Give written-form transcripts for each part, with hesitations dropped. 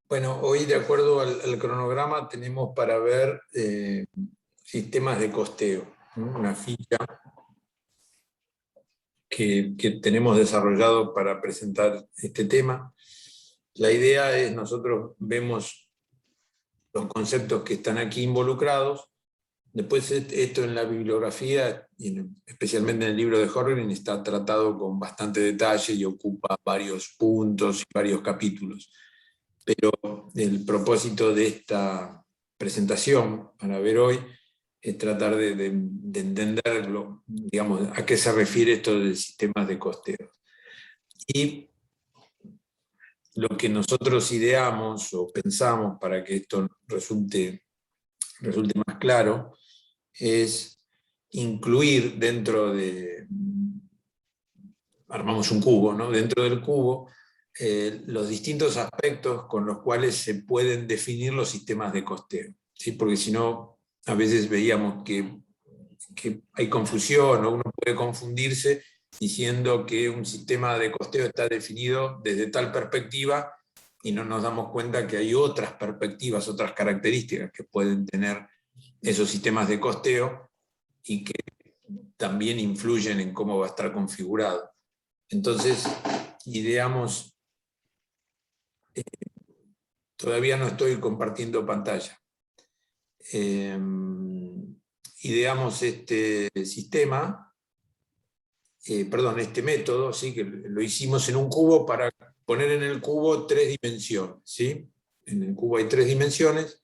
Bueno, hoy de acuerdo al cronograma tenemos para ver sistemas de costeo, ¿no? Una ficha que tenemos desarrollado para presentar este tema. La idea es, nosotros vemos los conceptos que están aquí involucrados, después esto en la bibliografía, y especialmente en el libro de Horgen, está tratado con bastante detalle y ocupa varios puntos y varios capítulos. Pero el propósito de esta presentación para ver hoy es tratar de entenderlo, digamos, a qué se refiere esto de sistemas de costeo. Y lo que nosotros ideamos o pensamos para que esto resulte más claro es incluir dentro de, armamos un cubo, ¿no? Dentro del cubo, los distintos aspectos con los cuales se pueden definir los sistemas de costeo, ¿sí? Porque si no, a veces veíamos que hay confusión o uno puede confundirse diciendo que un sistema de costeo está definido desde tal perspectiva y no nos damos cuenta que hay otras perspectivas, otras características que pueden tener esos sistemas de costeo y que también influyen en cómo va a estar configurado. Entonces, ideamos, todavía no estoy compartiendo pantalla, ideamos este sistema, este método, ¿sí? Que lo hicimos en un cubo para poner en el cubo 3 dimensiones, ¿sí? En el cubo hay 3 dimensiones,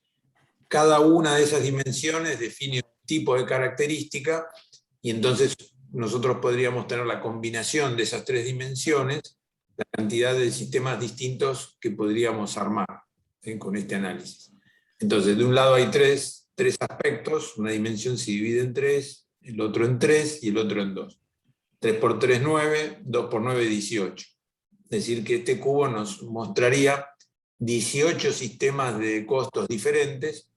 cada una de esas dimensiones define un tipo de característica, y entonces nosotros podríamos tener la combinación de esas 3 dimensiones, la cantidad de sistemas distintos que podríamos armar con este análisis. Entonces, de un lado hay tres aspectos, una dimensión se divide en 3, el otro en 3 y el otro en 2. 3 por 3, 9, 2 por 9, 18. Es decir, que este cubo nos mostraría 18 sistemas de costos diferentes,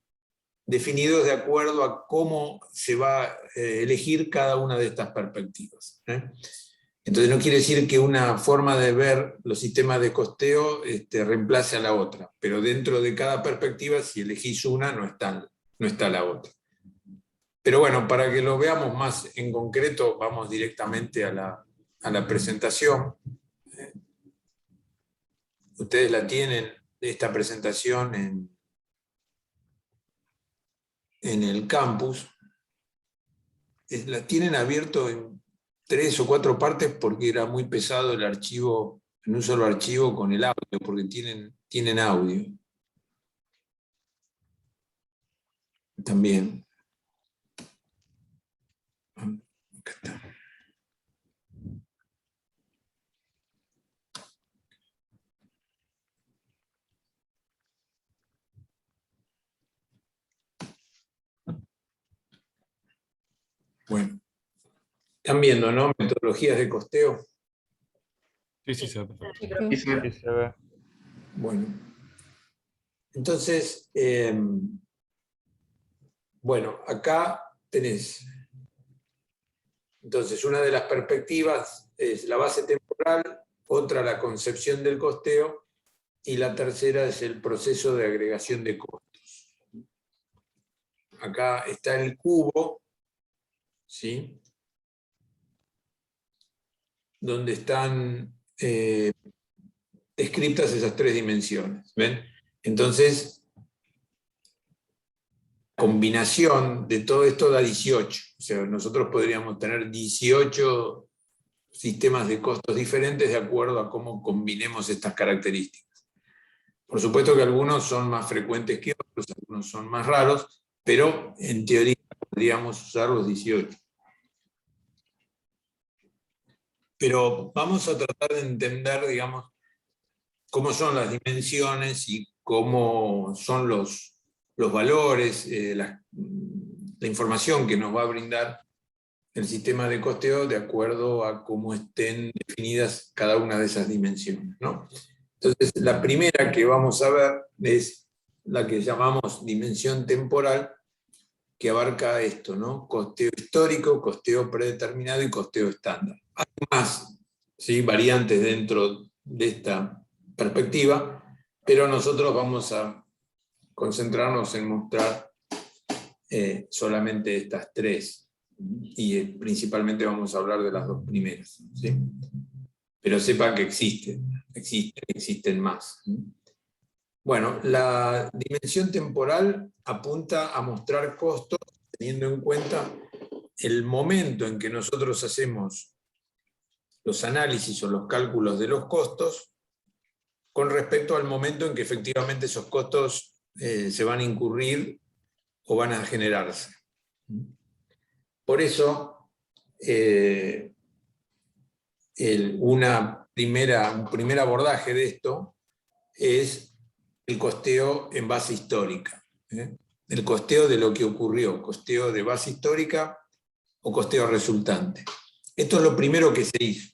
definidos de acuerdo a cómo se va a elegir cada una de estas perspectivas. Entonces no quiere decir que una forma de ver los sistemas de costeo reemplace a la otra, pero dentro de cada perspectiva, si elegís una, no está la otra. Pero bueno, para que lo veamos más en concreto, vamos directamente a la presentación. Ustedes la tienen, esta presentación, en el campus. La tienen abierto en 3 o 4 partes porque era muy pesado el archivo, en un solo archivo con el audio, porque tienen audio. También. Acá está. Bueno, están viendo, ¿no? Metodologías de costeo. Sí, sí, se ve perfecto. Sí, sí. Sí, se ve. Bueno, entonces, bueno, acá tenés. Entonces, una de las perspectivas es la base temporal, otra la concepción del costeo, y la tercera es el proceso de agregación de costos. Acá está el cubo, ¿sí? Donde están descritas esas 3 dimensiones. ¿Ven? Entonces, combinación de todo esto da 18. O sea, nosotros podríamos tener 18 sistemas de costos diferentes de acuerdo a cómo combinemos estas características. Por supuesto que algunos son más frecuentes que otros, algunos son más raros, pero en teoría podríamos usar los 18. Pero vamos a tratar de entender, digamos, cómo son las dimensiones y cómo son los valores, la información que nos va a brindar el sistema de costeo de acuerdo a cómo estén definidas cada una de esas dimensiones, ¿no? Entonces, la primera que vamos a ver es la que llamamos dimensión temporal, que abarca esto, ¿no? Costeo histórico, costeo predeterminado y costeo estándar. Hay más, ¿sí?, variantes dentro de esta perspectiva, pero nosotros vamos a concentrarnos en mostrar solamente estas tres, y principalmente vamos a hablar de las dos primeras, ¿sí? Pero sepan que existen más. Bueno, la dimensión temporal apunta a mostrar costos teniendo en cuenta el momento en que nosotros hacemos los análisis o los cálculos de los costos con respecto al momento en que efectivamente esos costos se van a incurrir o van a generarse. Por eso, un primer abordaje de esto es el costeo en base histórica. El costeo de lo que ocurrió, costeo de base histórica o costeo resultante. Esto es lo primero que se hizo.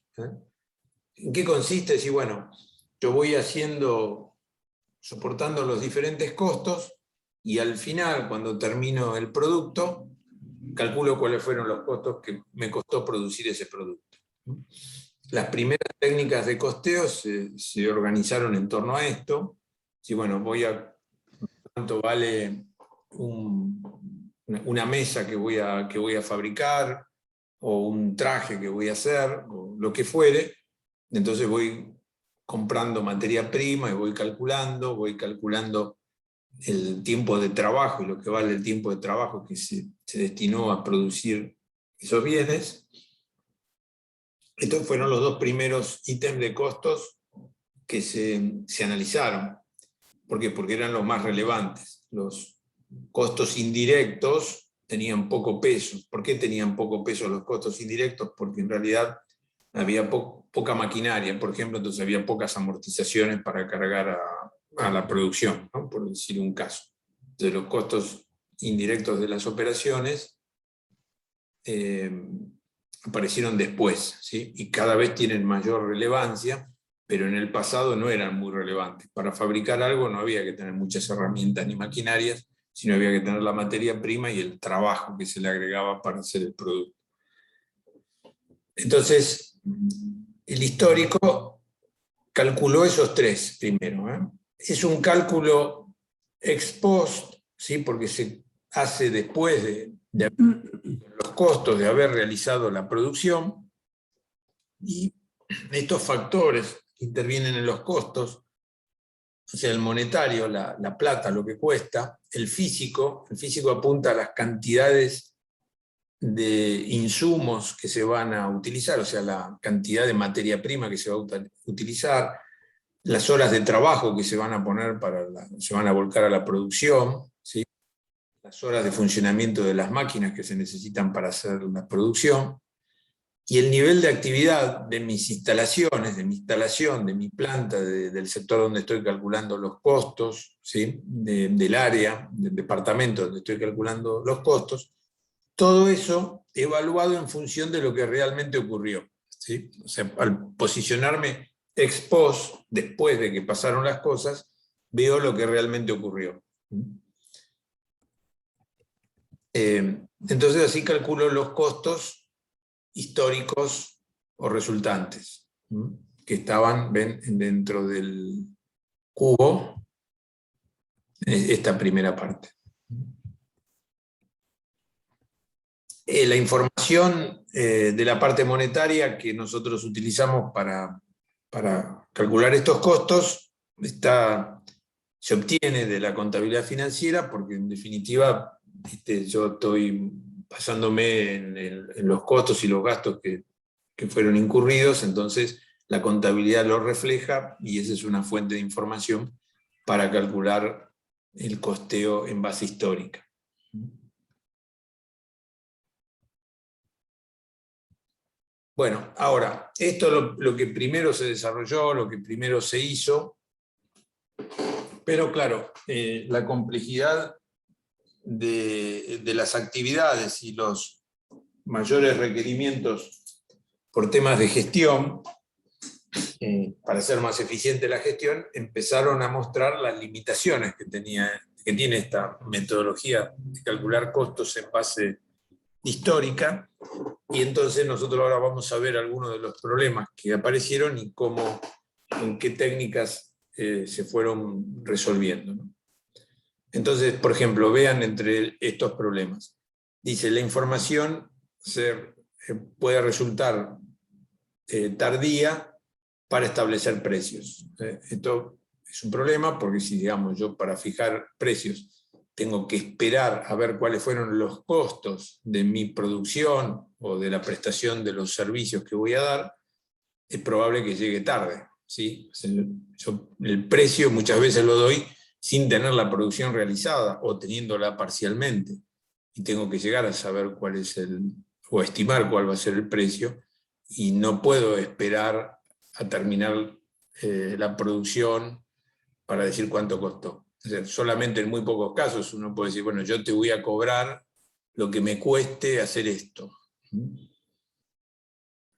¿En qué consiste? Si, bueno, yo voy soportando los diferentes costos, y al final, cuando termino el producto, calculo cuáles fueron los costos que me costó producir ese producto. Las primeras técnicas de costeo se organizaron en torno a esto. Si, bueno, cuánto vale una mesa que voy a fabricar, o un traje que voy a hacer, o lo que fuere, entonces voy comprando materia prima y voy calculando el tiempo de trabajo y lo que vale el tiempo de trabajo que se destinó a producir esos bienes. Estos fueron los dos primeros ítems de costos que se analizaron. ¿Por qué? Porque eran los más relevantes. Los costos indirectos tenían poco peso. ¿Por qué tenían poco peso los costos indirectos? Porque en realidad había poca maquinaria, por ejemplo, entonces había pocas amortizaciones para cargar a la producción, ¿no? Por decir un caso. Entonces los costos indirectos de las operaciones aparecieron después, ¿sí? Y cada vez tienen mayor relevancia, pero en el pasado no eran muy relevantes. Para fabricar algo no había que tener muchas herramientas ni maquinarias, sino había que tener la materia prima y el trabajo que se le agregaba para hacer el producto. Entonces, el histórico calculó esos tres primero. Es un cálculo ex post, ¿sí? Porque se hace después de los costos de haber realizado la producción, y estos factores que intervienen en los costos, o sea, el monetario, la plata, lo que cuesta, el físico apunta a las cantidades de insumos que se van a utilizar, o sea, la cantidad de materia prima que se va a utilizar, las horas de trabajo que se van a poner se van a volcar a la producción, ¿sí? Las horas de funcionamiento de las máquinas que se necesitan para hacer la producción, y el nivel de actividad de mis instalaciones, de mi instalación, de mi planta, del sector donde estoy calculando los costos, ¿sí? Del área, del departamento donde estoy calculando los costos. Todo eso evaluado en función de lo que realmente ocurrió, ¿sí? O sea, al posicionarme ex post, después de que pasaron las cosas, veo lo que realmente ocurrió. Entonces así calculo los costos históricos o resultantes, que estaban, ven, dentro del cubo, esta primera parte. La información de la parte monetaria que nosotros utilizamos para calcular estos costos se obtiene de la contabilidad financiera, porque en definitiva yo estoy basándome en los costos y los gastos que fueron incurridos, entonces la contabilidad lo refleja y esa es una fuente de información para calcular el costeo en base histórica. Bueno, ahora, esto es lo que primero se desarrolló, lo que primero se hizo, pero claro, la complejidad de las actividades y los mayores requerimientos por temas de gestión, para hacer más eficiente la gestión, empezaron a mostrar las limitaciones que tiene esta metodología de calcular costos en base histórica, y entonces nosotros ahora vamos a ver algunos de los problemas que aparecieron y en qué técnicas se fueron resolviendo, ¿no? Entonces, por ejemplo, vean entre estos problemas. Dice, la información puede resultar tardía para establecer precios. Esto es un problema porque si, digamos, yo para fijar precios tengo que esperar a ver cuáles fueron los costos de mi producción o de la prestación de los servicios que voy a dar, es probable que llegue tarde, ¿sí? Yo el precio muchas veces lo doy sin tener la producción realizada o teniéndola parcialmente, y tengo que llegar a saber cuál es o estimar cuál va a ser el precio, y no puedo esperar a terminar la producción para decir cuánto costó. O sea, solamente en muy pocos casos uno puede decir, bueno, yo te voy a cobrar lo que me cueste hacer esto.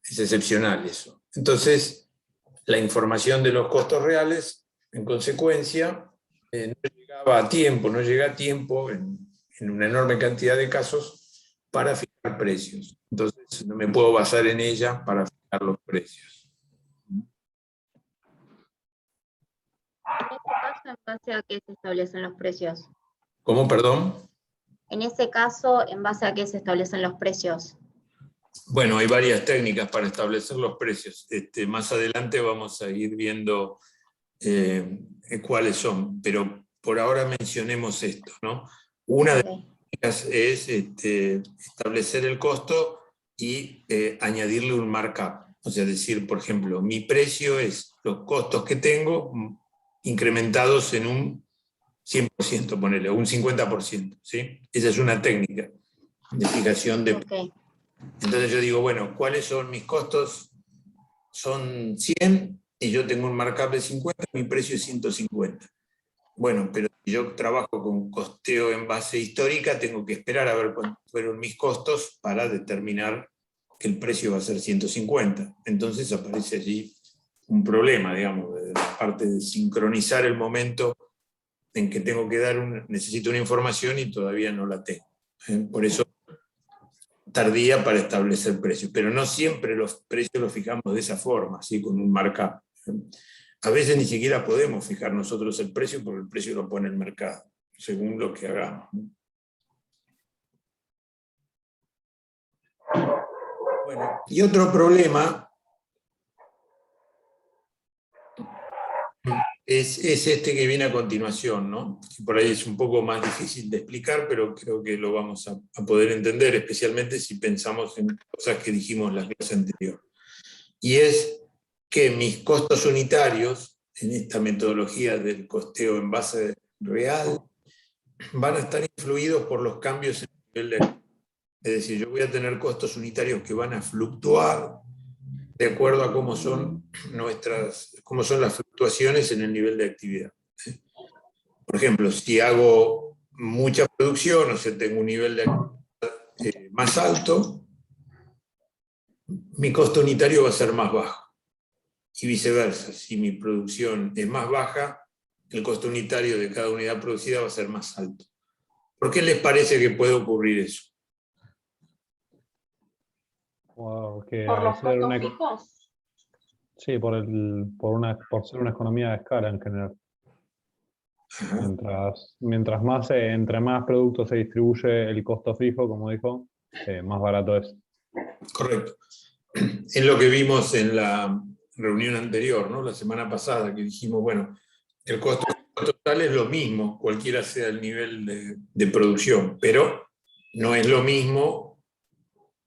Es excepcional eso. Entonces, la información de los costos reales, en consecuencia, no llegaba a tiempo, no llega a tiempo en una enorme cantidad de casos para fijar precios. Entonces, no me puedo basar en ella para fijar los precios. En este caso, ¿en base a qué se establecen los precios? ¿Cómo, perdón? En ese caso, ¿en base a qué se establecen los precios? Bueno, hay varias técnicas para establecer los precios. Más adelante vamos a ir viendo cuáles son, pero por ahora mencionemos esto, ¿no? Una de las técnicas es establecer el costo y añadirle un markup. O sea, decir, por ejemplo, mi precio es los costos que tengo incrementados en un 100%, ponele, un 50%, ¿sí? Esa es una técnica de fijación de precios. Okay. Entonces yo digo, bueno, ¿cuáles son mis costos? Son 100 y yo tengo un markup de 50, mi precio es 150. Bueno, pero si yo trabajo con costeo en base histórica, tengo que esperar a ver cuántos fueron mis costos para determinar que el precio va a ser 150. Entonces aparece allí un problema, digamos, de la parte de sincronizar el momento en que tengo que necesito una información y todavía no la tengo. Por eso tardía para establecer precios, pero no siempre los precios los fijamos de esa forma, así con un markup. A veces ni siquiera podemos fijar nosotros el precio porque el precio lo pone el mercado, según lo que hagamos. Bueno, y otro problema es este que viene a continuación, ¿no? Que por ahí es un poco más difícil de explicar, pero creo que lo vamos a poder entender, especialmente si pensamos en cosas que dijimos la clase anterior. Y es que mis costos unitarios, en esta metodología del costeo en base real, van a estar influidos por los cambios en el nivel de actividad. Es decir, yo voy a tener costos unitarios que van a fluctuar de acuerdo a cómo son las fluctuaciones en el nivel de actividad. Por ejemplo, si hago mucha producción, o sea, tengo un nivel de actividad más alto, mi costo unitario va a ser más bajo. Y viceversa, si mi producción es más baja, el costo unitario de cada unidad producida va a ser más alto. ¿Por qué les parece que puede ocurrir eso? Wow, que ¿Por al los ser costos fijos? Sí, por ser una economía de escala en general. Mientras más, entre más productos se distribuye el costo fijo, como dijo, más barato es. Correcto. Es lo que vimos en la reunión anterior, ¿no? La semana pasada, que dijimos, bueno, el costo total es lo mismo, cualquiera sea el nivel de producción, pero no es lo mismo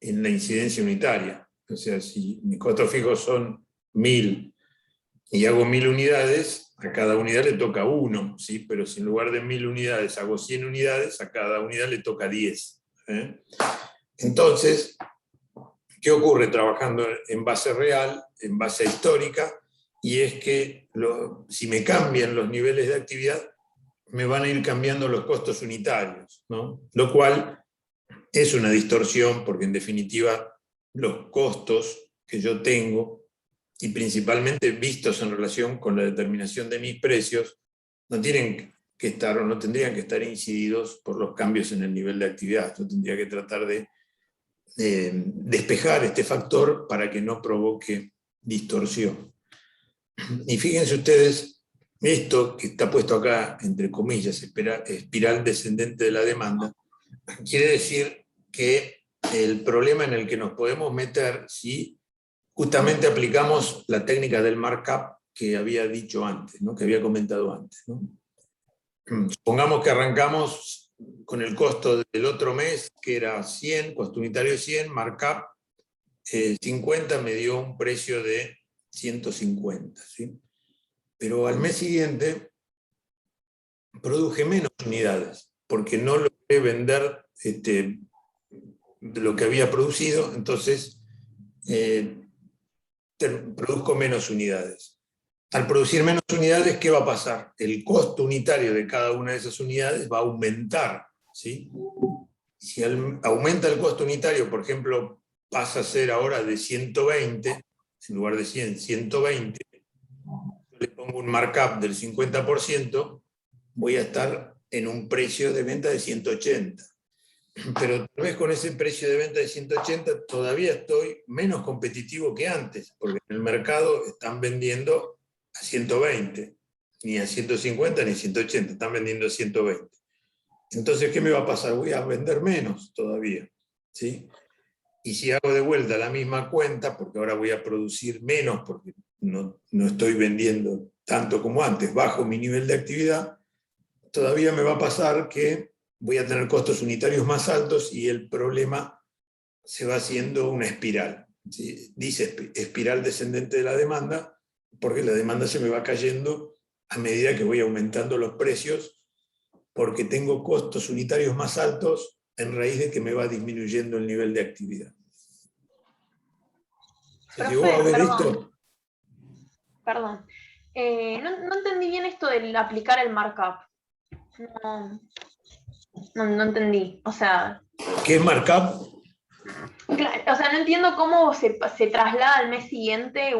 en la incidencia unitaria. O sea, si mis costos fijos son 1000 y hago 1000 unidades, a cada unidad le toca 1, ¿sí? Pero si en lugar de 1000 unidades hago 100 unidades, a cada unidad le toca 10. Entonces, ¿qué ocurre trabajando en base real, en base histórica? Y es que si me cambian los niveles de actividad, me van a ir cambiando los costos unitarios, ¿no? Lo cual es una distorsión porque en definitiva los costos que yo tengo, y principalmente vistos en relación con la determinación de mis precios, no tienen que estar o no tendrían que estar incididos por los cambios en el nivel de actividad. Yo tendría que tratar de despejar este factor para que no provoque distorsión. Y fíjense ustedes esto que está puesto acá, entre comillas, espiral descendente de la demanda, quiere decir que el problema en el que nos podemos meter si justamente aplicamos la técnica del markup que había dicho antes, ¿no? Que había comentado antes, ¿no? Supongamos que arrancamos con el costo del otro mes, que era 100, costo unitario 100, markup 50 me dio un precio de 150, ¿sí? Pero al mes siguiente produje menos unidades, porque no logré vender lo que había producido, entonces produzco menos unidades. Al producir menos unidades, ¿qué va a pasar? El costo unitario de cada una de esas unidades va a aumentar, ¿sí? Si aumenta el costo unitario, por ejemplo, pasa a ser ahora de 120, en lugar de 100, 120, yo le pongo un markup del 50%, voy a estar en un precio de venta de 180. Pero tal vez con ese precio de venta de 180 todavía estoy menos competitivo que antes, porque en el mercado están vendiendo a 120, ni a 150 ni a 180, están vendiendo a 120. Entonces, ¿qué me va a pasar? Voy a vender menos todavía, ¿sí? Y si hago de vuelta la misma cuenta, porque ahora voy a producir menos, porque no estoy vendiendo tanto como antes, bajo mi nivel de actividad, todavía me va a pasar que voy a tener costos unitarios más altos y el problema se va haciendo una espiral, ¿sí? Dice espiral descendente de la demanda, porque la demanda se me va cayendo a medida que voy aumentando los precios, porque tengo costos unitarios más altos en raíz de que me va disminuyendo el nivel de actividad. ¿Se llegó a ver esto? Perdón. No entendí bien esto del aplicar el markup. No entendí. O sea, ¿Qué es markup? o sea, no entiendo cómo se traslada al mes siguiente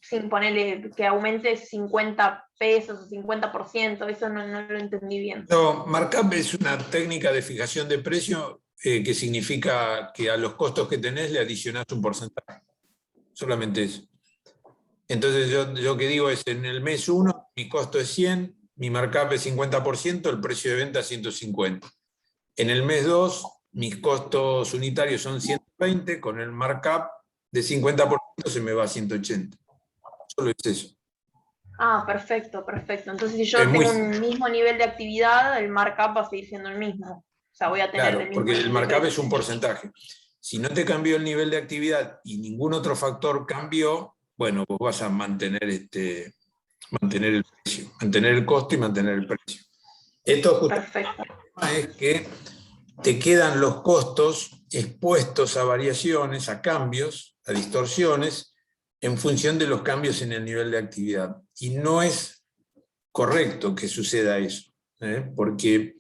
sin ponerle que aumente 50 pesos o 50%, eso no lo entendí bien. No, markup es una técnica de fijación de precio que significa que a los costos que tenés le adicionás un porcentaje. Solamente eso. Entonces yo que digo es, en el mes 1 mi costo es 100, mi markup es 50%, el precio de venta es 150. En el mes 2 mis costos unitarios son 120, con el markup de 50% se me va a 180. Solo es eso. Ah, perfecto. Entonces, si yo tengo un mismo nivel de actividad, el markup va a seguir siendo el mismo. O sea, voy a tener claro, el mismo. porque el markup es un porcentaje. Si no te cambió el nivel de actividad y ningún otro factor cambió, bueno, vos vas a mantener el precio, mantener el costo y mantener el precio. Esto justamente es que te quedan los costos expuestos a variaciones, a cambios, a distorsiones, en función de los cambios en el nivel de actividad. Y no es correcto que suceda eso, porque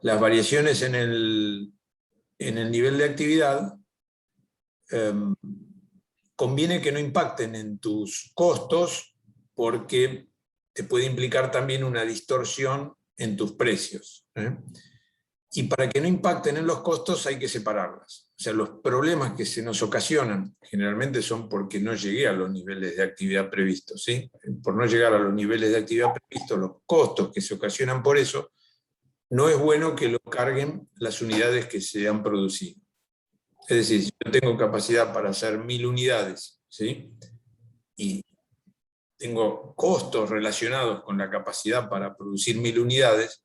las variaciones en el nivel de actividad conviene que no impacten en tus costos, porque te puede implicar también una distorsión en tus precios. Y para que no impacten en los costos hay que separarlas. O sea, los problemas que se nos ocasionan generalmente son porque no llegué a los niveles de actividad previstos, ¿sí? Por no llegar a los niveles de actividad previstos, los costos que se ocasionan por eso, no es bueno que lo carguen las unidades que se han producido. Es decir, si yo tengo capacidad para hacer 1000 unidades, ¿sí? Y tengo costos relacionados con la capacidad para producir 1000 unidades,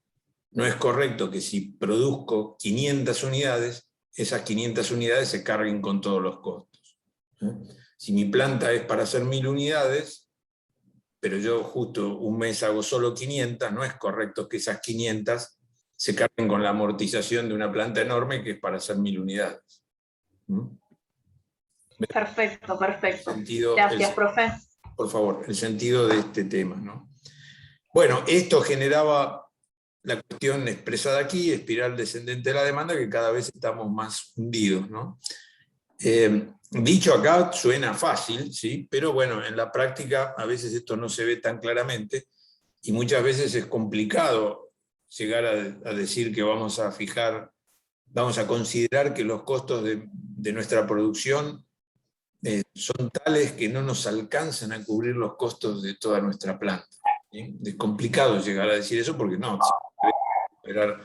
no es correcto que si produzco 500 unidades, esas 500 unidades se carguen con todos los costos. Si mi planta es para hacer 1000 unidades, pero yo justo un mes hago solo 500, no es correcto que esas 500 se carguen con la amortización de una planta enorme que es para hacer 1000 unidades. Perfecto. Gracias, profe. Por favor, el sentido de este tema, ¿no? Bueno, esto generaba la cuestión expresada aquí, espiral descendente de la demanda, que cada vez estamos más hundidos, ¿no? Dicho acá suena fácil, ¿sí? Pero bueno, en la práctica a veces esto no se ve tan claramente y muchas veces es complicado llegar a decir que vamos a considerar que los costos de nuestra producción son tales que no nos alcanzan a cubrir los costos de toda nuestra planta. ¿sí? Es complicado llegar a decir eso porque no, queremos recuperar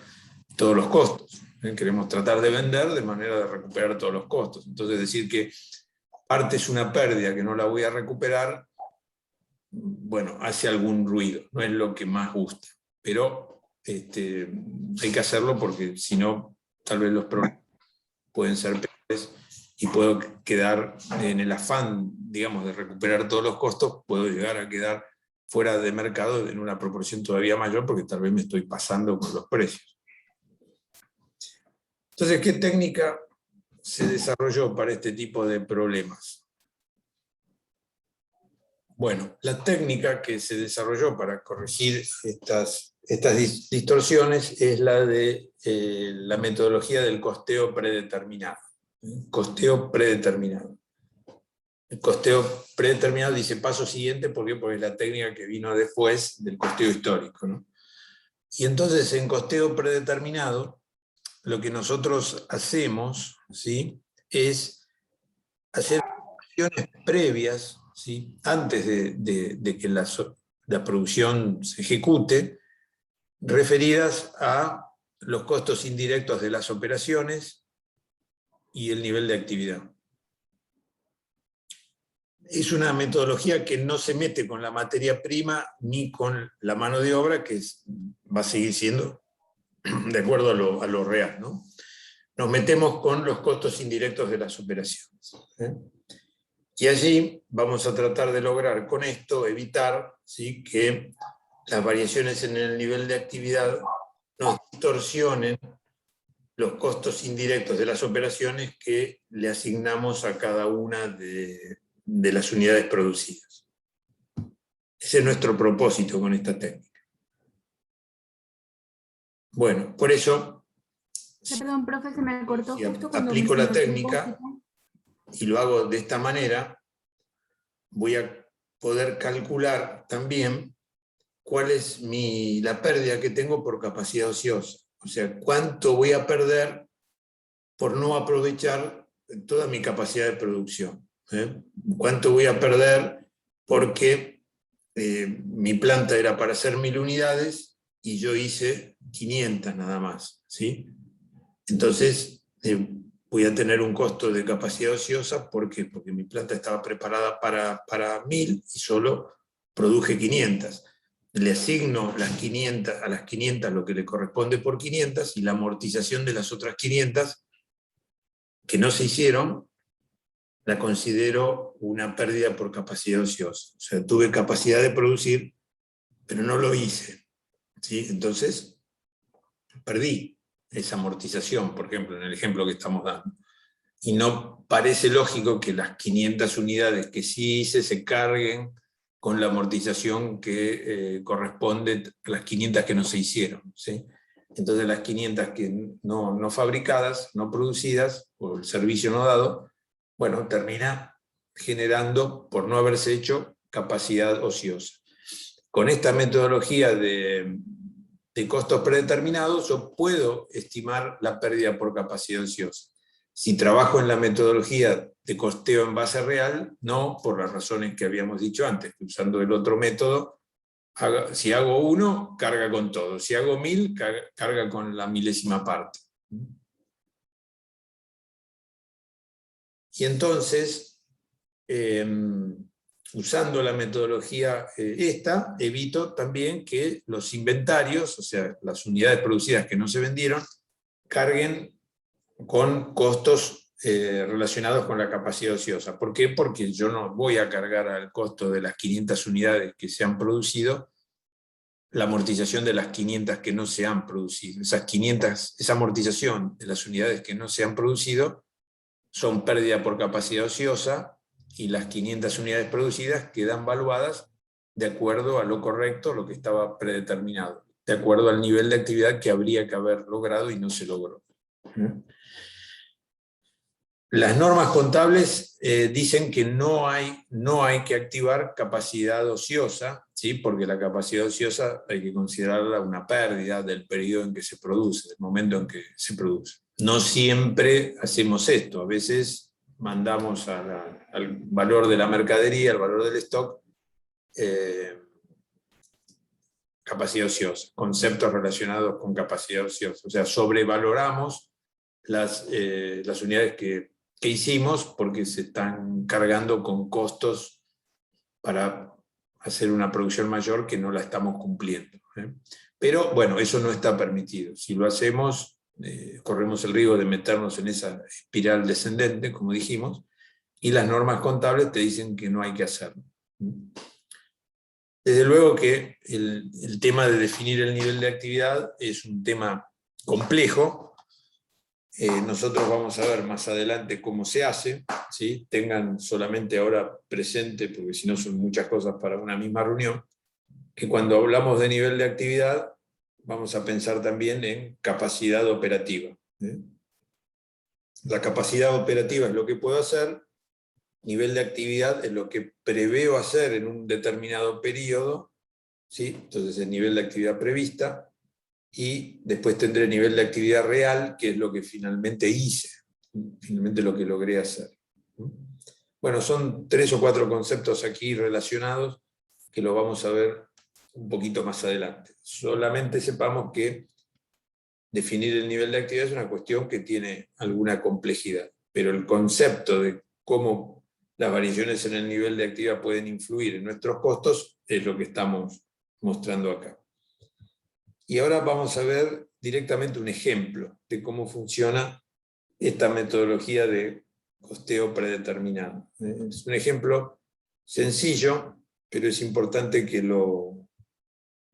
todos los costos. Queremos tratar de vender de manera de recuperar todos los costos. Entonces decir que parte es una pérdida que no la voy a recuperar, bueno, hace algún ruido, no es lo que más gusta. Pero hay que hacerlo porque si no, tal vez los problemas pueden ser peores y puedo quedar en el afán, digamos, de recuperar todos los costos, puedo llegar a quedar fuera de mercado en una proporción todavía mayor porque tal vez me estoy pasando con los precios. Entonces, ¿qué técnica se desarrolló para este tipo de problemas? Bueno, la técnica que se desarrolló para corregir estas distorsiones es la de la metodología del costeo predeterminado. Costeo predeterminado. El costeo predeterminado dice paso siguiente, ¿por qué? Porque es la técnica que vino después del costeo histórico, ¿no? Y entonces en costeo predeterminado, lo que nosotros hacemos, ¿sí?, es hacer acciones previas, ¿sí?, antes de que la producción se ejecute, referidas a los costos indirectos de las operaciones y el nivel de actividad. Es una metodología que no se mete con la materia prima ni con la mano de obra, que va a seguir siendo de acuerdo a lo real, ¿no? Nos metemos con los costos indirectos de las operaciones, ¿eh? Y allí vamos a tratar de lograr con esto evitar, ¿sí?, que las variaciones en el nivel de actividad nos distorsionen los costos indirectos de las operaciones que le asignamos a cada una de las unidades producidas. Ese es nuestro propósito con esta técnica. Bueno, por eso, Perdón, profe, se me cortó si justo cuando aplico la mencionó técnica y lo hago de esta manera, voy a poder calcular también cuál es la pérdida que tengo por capacidad ociosa. O sea, cuánto voy a perder por no aprovechar toda mi capacidad de producción, ¿eh? Cuánto voy a perder porque mi planta era para hacer 1000 unidades y yo hice 500 nada más, ¿sí? Entonces voy a tener un costo de capacidad ociosa. ¿Por qué? Porque mi planta estaba preparada para 1000 y solo produje 500. Le asigno a las 500 lo que le corresponde por 500 y la amortización de las otras 500 que no se hicieron la considero una pérdida por capacidad ociosa. O sea, tuve capacidad de producir, pero no lo hice, ¿sí? Entonces, perdí esa amortización, por ejemplo, en el ejemplo que estamos dando. Y no parece lógico que las 500 unidades que sí hice se carguen con la amortización que corresponde a las 500 que no se hicieron, ¿sí? Entonces las 500 que no fabricadas, no producidas, por el servicio no dado, bueno, termina generando, por no haberse hecho, capacidad ociosa. Con esta metodología de costos predeterminados, yo puedo estimar la pérdida por capacidad ociosa. Si trabajo en la metodología de costeo en base real, no, por las razones que habíamos dicho antes. Usando el otro método, si hago 1, carga con todo. Si hago 1000, carga con la milésima parte. Y entonces, usando la metodología esta, evito también que los inventarios, o sea, las unidades producidas que no se vendieron, carguen con costos relacionados con la capacidad ociosa. ¿Por qué? Porque yo no voy a cargar al costo de las 500 unidades que se han producido la amortización de las 500 que no se han producido. Esa amortización de las unidades que no se han producido son pérdida por capacidad ociosa, y las 500 unidades producidas quedan valuadas de acuerdo a lo correcto, lo que estaba predeterminado, de acuerdo al nivel de actividad que habría que haber logrado y no se logró. Las normas contables dicen que no hay que activar capacidad ociosa, ¿sí? Porque la capacidad ociosa hay que considerarla una pérdida del periodo en que se produce, del momento en que se produce. No siempre hacemos esto, a veces mandamos al valor de la mercadería, al valor del stock, capacidad ociosa, conceptos relacionados con capacidad ociosa. O sea, sobrevaloramos las unidades que hicimos porque se están cargando con costos para hacer una producción mayor que no la estamos cumpliendo. Pero bueno, eso no está permitido. Si lo hacemos, corremos el riesgo de meternos en esa espiral descendente, como dijimos, y las normas contables te dicen que no hay que hacerlo. Desde luego que el tema de definir el nivel de actividad es un tema complejo. Nosotros vamos a ver más adelante cómo se hace, ¿sí? Tengan solamente ahora presente, porque si no son muchas cosas para una misma reunión, que cuando hablamos de nivel de actividad, vamos a pensar también en capacidad operativa. La capacidad operativa es lo que puedo hacer, nivel de actividad es lo que preveo hacer en un determinado periodo, ¿sí? Entonces el nivel de actividad prevista, y después tendré nivel de actividad real, que es lo que finalmente hice, finalmente lo que logré hacer. Bueno, son 3 o 4 conceptos aquí relacionados que los vamos a ver un poquito más adelante. Solamente sepamos que definir el nivel de actividad es una cuestión que tiene alguna complejidad, pero el concepto de cómo las variaciones en el nivel de actividad pueden influir en nuestros costos es lo que estamos mostrando acá. Y ahora vamos a ver directamente un ejemplo de cómo funciona esta metodología de costeo predeterminado. Es un ejemplo sencillo, pero es importante que lo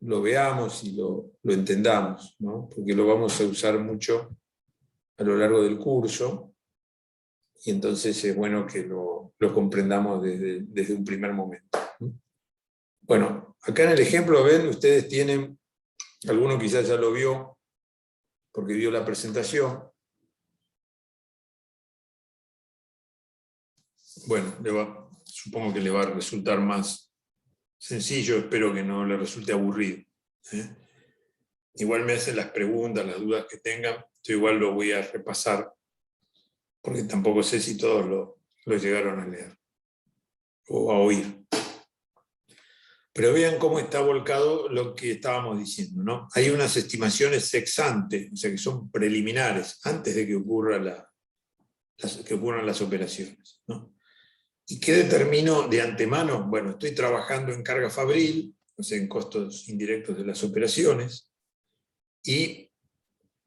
veamos y lo entendamos, ¿no? Porque lo vamos a usar mucho a lo largo del curso, y entonces es bueno que lo comprendamos desde un primer momento. Bueno, acá en el ejemplo, ven, ustedes tienen, alguno quizás ya lo vio, porque vio la presentación. Bueno, supongo que le va a resultar más sencillo, espero que no le resulte aburrido. Igual me hacen las preguntas, las dudas que tengan, yo igual lo voy a repasar, porque tampoco sé si todos lo llegaron a leer o a oír. Pero vean cómo está volcado lo que estábamos diciendo, ¿no? Hay unas estimaciones ex ante, o sea que son preliminares, antes de que ocurran las operaciones, ¿no? ¿Y qué determino de antemano? Bueno, estoy trabajando en carga fabril, o sea, en costos indirectos de las operaciones, y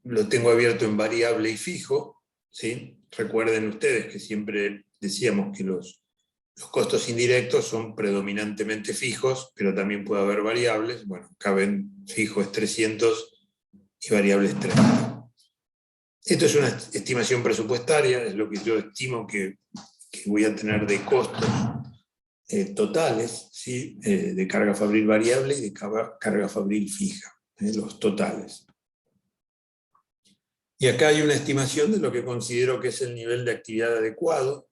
lo tengo abierto en variable y fijo, ¿sí? Recuerden ustedes que siempre decíamos que los costos indirectos son predominantemente fijos, pero también puede haber variables. Bueno, caben fijo es 300 y variable es 30. Esto es una estimación presupuestaria, es lo que yo estimo que voy a tener de costos totales, ¿sí? De carga fabril variable y de carga fabril fija, los totales. Y acá hay una estimación de lo que considero que es el nivel de actividad adecuado,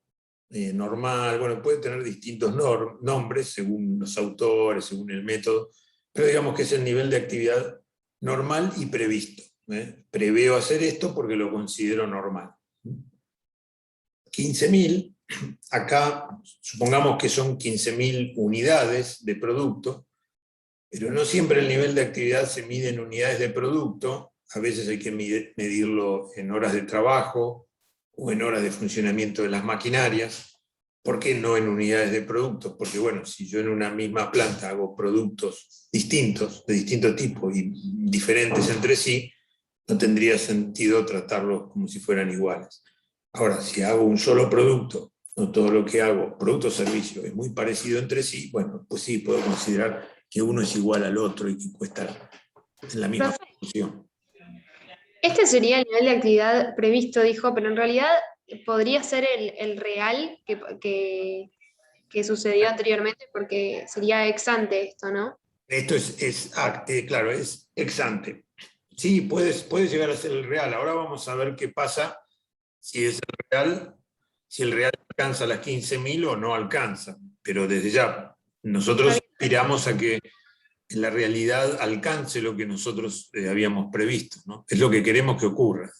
normal, bueno, puede tener distintos nombres según los autores, según el método, pero digamos que es el nivel de actividad normal y previsto. Preveo hacer esto porque lo considero normal. 15.000, acá supongamos que son 15.000 unidades de producto, pero no siempre el nivel de actividad se mide en unidades de producto, a veces hay que medirlo en horas de trabajo o en horas de funcionamiento de las maquinarias. ¿Por qué no en unidades de productos? Porque bueno, si yo en una misma planta hago productos distintos, de distinto tipo y diferentes entre sí, no tendría sentido tratarlos como si fueran iguales. Ahora, si hago un solo producto, no todo lo que hago, producto o servicio, es muy parecido entre sí, bueno, pues sí, puedo considerar que uno es igual al otro y que cuesta en la misma función. Este sería el nivel de actividad previsto, dijo, pero en realidad podría ser el real que sucedió anteriormente, porque sería ex ante esto, ¿no? Esto claro, es ex ante. Sí, puede llegar a ser el real. Ahora vamos a ver qué pasa si es el real, si el real alcanza las 15.000 o no alcanza. Pero desde ya, nosotros aspiramos a que en la realidad alcance lo que nosotros habíamos previsto, ¿no? Es lo que queremos que ocurra.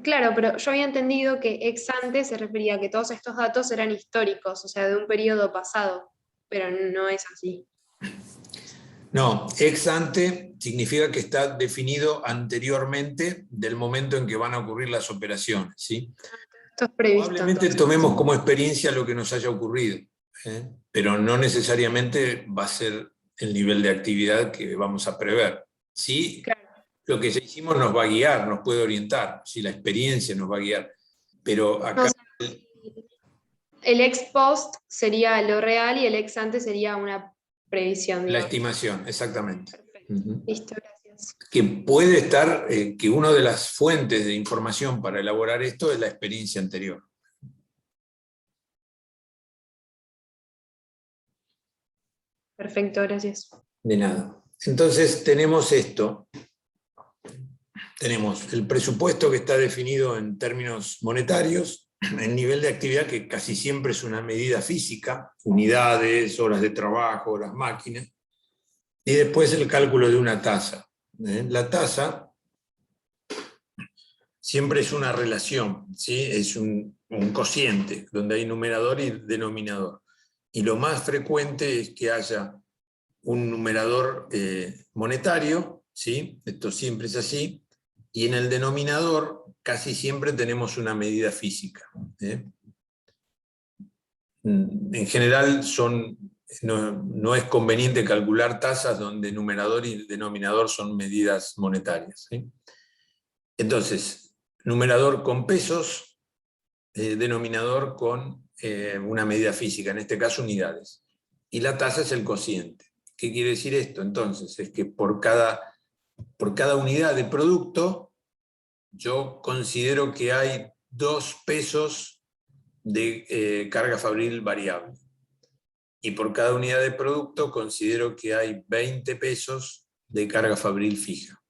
Claro, pero yo había entendido que ex ante se refería a que todos estos datos eran históricos, o sea, de un periodo pasado, pero no es así. No, ex ante significa que está definido anteriormente del momento en que van a ocurrir las operaciones, ¿sí? Esto es previsto. Probablemente Entonces. tomemos como experiencia lo que nos haya ocurrido, pero no necesariamente va a ser el nivel de actividad que vamos a prever. Sí, Claro. lo que ya hicimos nos va a guiar, nos puede orientar, sí, la experiencia nos va a guiar, pero acá... El ex post sería lo real y el ex ante sería una previsión. La digamos. estimación, exactamente. Perfecto. Ujú. Listo, gracias. Que puede estar, que una de las fuentes de información para elaborar esto es la experiencia anterior. Perfecto, gracias. De nada. Entonces tenemos esto. Tenemos el presupuesto que está definido en términos monetarios, el nivel de actividad que casi siempre es una medida física, unidades, horas de trabajo, las máquinas, y después el cálculo de una tasa. La tasa siempre es una relación, ¿sí? Es un cociente, donde hay numerador y denominador. Y lo más frecuente es que haya un numerador monetario, ¿sí? Esto siempre es así, y en el denominador casi siempre tenemos una medida física. En general no es conveniente calcular tasas donde numerador y denominador son medidas monetarias, ¿sí? Entonces, numerador con pesos, denominador con una medida física, en este caso unidades. Y la tasa es el cociente. ¿Qué quiere decir esto? Entonces, es que por cada unidad de producto, yo considero que hay 2 pesos de carga fabril variable. Y por cada unidad de producto, considero que hay 20 pesos de carga fabril fija.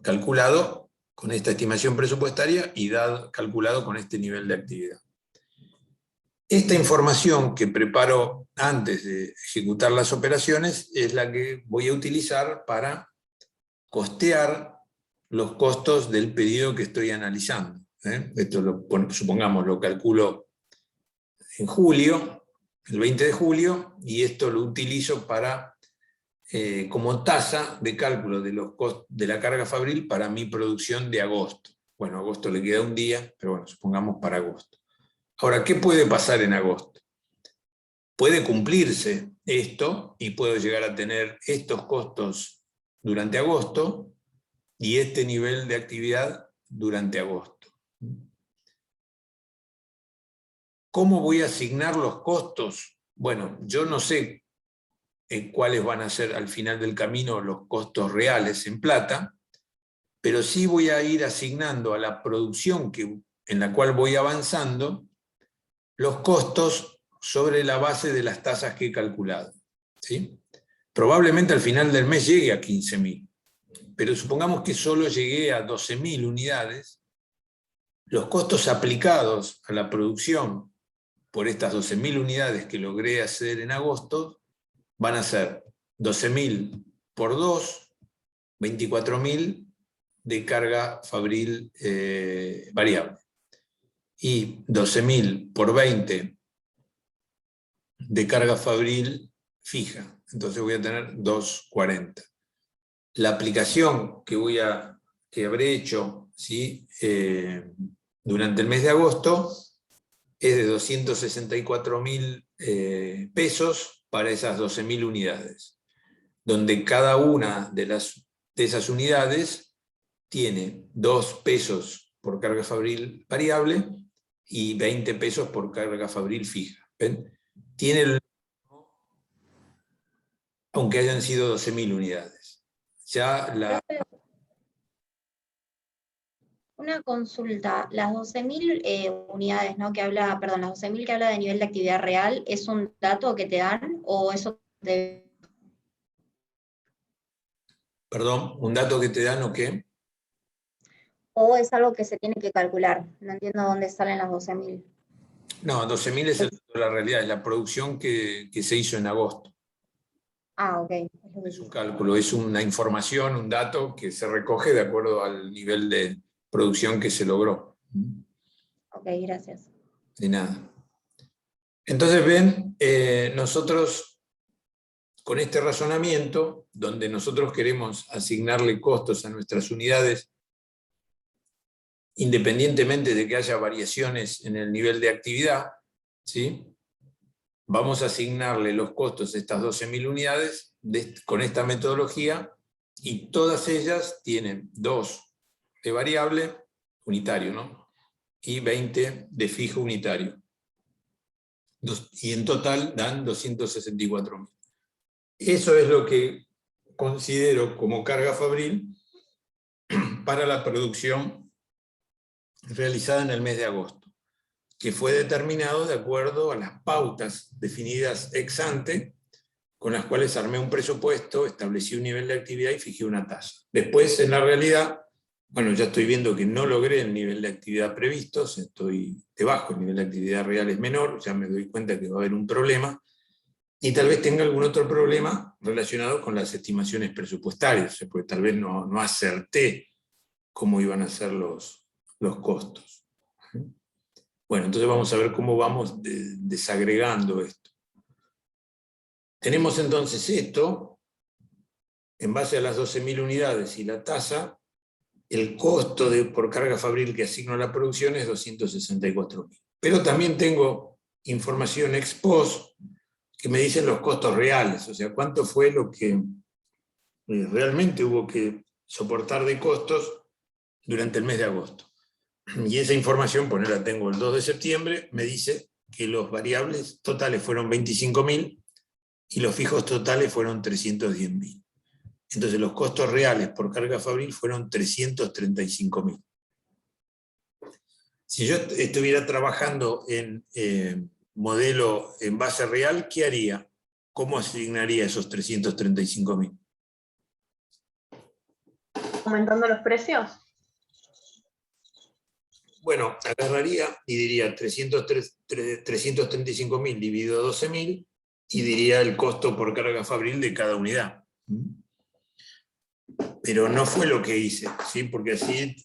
Calculado con esta estimación presupuestaria y calculado con este nivel de actividad. Esta información que preparo antes de ejecutar las operaciones es la que voy a utilizar para costear los costos del pedido que estoy analizando. Esto supongamos lo calculo en julio, el 20 de julio, y esto lo utilizo para, como tasa de cálculo de los costos de la carga fabril para mi producción de agosto. Bueno, a agosto le queda un día, pero bueno, supongamos para agosto. Ahora, ¿qué puede pasar en agosto? Puede cumplirse esto y puedo llegar a tener estos costos durante agosto y este nivel de actividad durante agosto. ¿Cómo voy a asignar los costos? Bueno, yo no sé cuáles van a ser al final del camino los costos reales en plata, pero sí voy a ir asignando a la producción en la cual voy avanzando los costos sobre la base de las tasas que he calculado, ¿sí? Probablemente al final del mes llegue a 15.000, pero supongamos que solo llegué a 12.000 unidades, los costos aplicados a la producción por estas 12.000 unidades que logré hacer en agosto van a ser 12.000 por 2, 24.000 de carga fabril variable. Y 12.000 por 20 de carga fabril fija. Entonces voy a tener 240. La aplicación que habré hecho, ¿sí? Durante el mes de agosto es de 264.000 pesos para esas 12.000 unidades, donde cada una de esas unidades tiene 2 pesos por carga fabril variable y 20 pesos por carga fabril fija. ¿Ven? Tiene aunque hayan sido 12.000 unidades. Ya Una consulta, las 12.000 unidades, ¿no? Las 12.000 que habla de nivel de actividad real, ¿es un dato que te dan o eso te... Perdón, ¿un dato que te dan o qué? ¿O es algo que se tiene que calcular? No entiendo dónde salen las 12.000. No, 12.000 es el dato de la realidad, es la producción que se hizo en agosto. Ah, ok. Es un cálculo, es una información, un dato que se recoge de acuerdo al nivel de producción que se logró. Ok, gracias. De nada. Entonces ven, nosotros con este razonamiento, donde nosotros queremos asignarle costos a nuestras unidades, independientemente de que haya variaciones en el nivel de actividad, ¿sí? Vamos a asignarle los costos a estas 12.000 unidades con esta metodología, y todas ellas tienen 2 de variable unitario, ¿no? Y 20 de fijo unitario. Y en total dan 264.000. Eso es lo que considero como carga fabril para la producción realizada en el mes de agosto, que fue determinado de acuerdo a las pautas definidas ex ante, con las cuales armé un presupuesto, establecí un nivel de actividad y fijé una tasa. Después, en la realidad, bueno, ya estoy viendo que no logré el nivel de actividad previsto, estoy debajo, el nivel de actividad real es menor, ya me doy cuenta que va a haber un problema, y tal vez tenga algún otro problema relacionado con las estimaciones presupuestarias, porque tal vez no acerté cómo iban a ser los costos. Bueno, entonces vamos a ver cómo vamos desagregando esto. Tenemos entonces esto, en base a las 12.000 unidades y la tasa, el costo por carga fabril que asigno a la producción es 264.000. Pero también tengo información ex post que me dicen los costos reales, o sea, cuánto fue lo que realmente hubo que soportar de costos durante el mes de agosto. Y esa información, pues la tengo el 2 de septiembre, me dice que los variables totales fueron 25.000 y los fijos totales fueron 310.000. Entonces los costos reales por carga fabril fueron 335.000. Si yo estuviera trabajando en modelo en base real, ¿qué haría? ¿Cómo asignaría esos 335.000? ¿Aumentando los precios? Bueno, agarraría y diría 335.000 dividido 12.000 y diría el costo por carga fabril de cada unidad. Pero no fue lo que hice, ¿sí? Porque así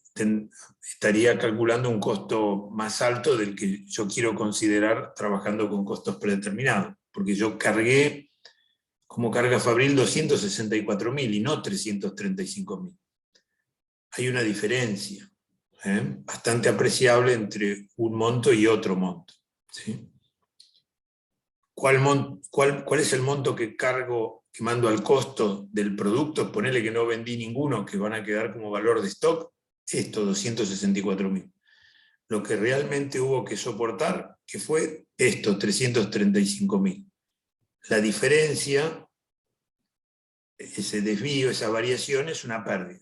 estaría calculando un costo más alto del que yo quiero considerar trabajando con costos predeterminados, porque yo cargué como carga fabril 264.000 y no 335.000. Hay una diferencia bastante apreciable entre un monto y otro monto, ¿sí? ¿Cuál es el monto que cargo, que mando al costo del producto? Ponele que no vendí ninguno, que van a quedar como valor de stock, esto, 264.000. Lo que realmente hubo que soportar, que fue esto, 335.000. La diferencia, ese desvío, esa variación, es una pérdida.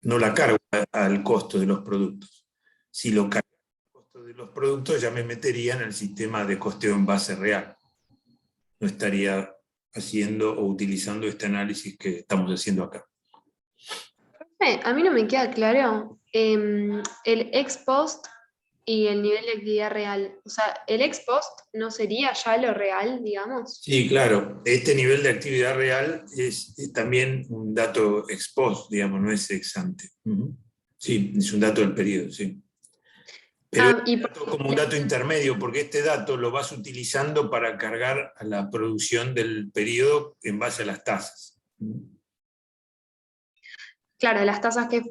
No la cargo al costo de los productos. Si lo cargo al costo de los productos, ya me metería en el sistema de costeo en base real. No estaría haciendo o utilizando este análisis que estamos haciendo acá. A mí no me queda claro el ex post y el nivel de actividad real. O sea, el ex post no sería ya lo real, digamos. Sí, claro. Este nivel de actividad real es también un dato ex post, digamos, no es ex ante. Sí, es un dato del periodo, sí. Pero es como un dato intermedio, porque este dato lo vas utilizando para cargar a la producción del periodo en base a las tasas. Claro, las tasas que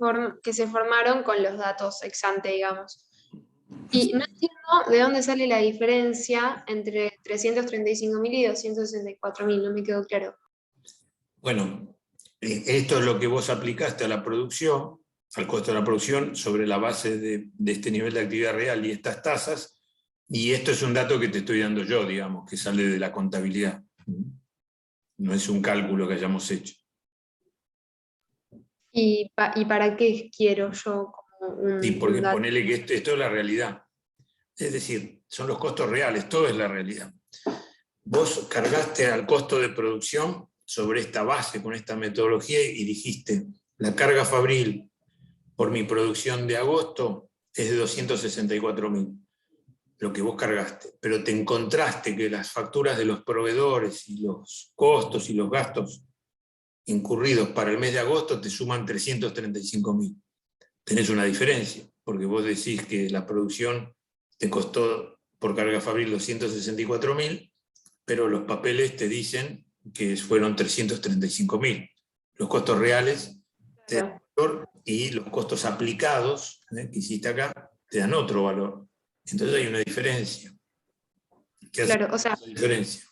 se formaron con los datos ex ante, digamos. Y no entiendo de dónde sale la diferencia entre 335.000 y 264.000, no me quedó claro. Bueno, esto es lo que vos aplicaste a la producción, al costo de la producción, sobre la base de este nivel de actividad real y estas tasas, y esto es un dato que te estoy dando yo, digamos, que sale de la contabilidad. No es un cálculo que hayamos hecho. ¿Y para qué quiero yo como un Sí, porque dato? ponele que esto es la realidad. Es decir, son los costos reales, todo es la realidad. Vos cargaste al costo de producción sobre esta base, con esta metodología, y dijiste, la carga fabril por mi producción de agosto es de 264.000, lo que vos cargaste. Pero te encontraste que las facturas de los proveedores y los costos y los gastos incurridos para el mes de agosto te suman 335.000. Tenés una diferencia, porque vos decís que la producción te costó por carga fabril 264.000, pero los papeles te dicen que fueron 335.000. Los costos reales te dan valor y los costos aplicados que hiciste acá te dan otro valor. Entonces hay una diferencia. ¿Qué hace Claro, o sea, esa diferencia?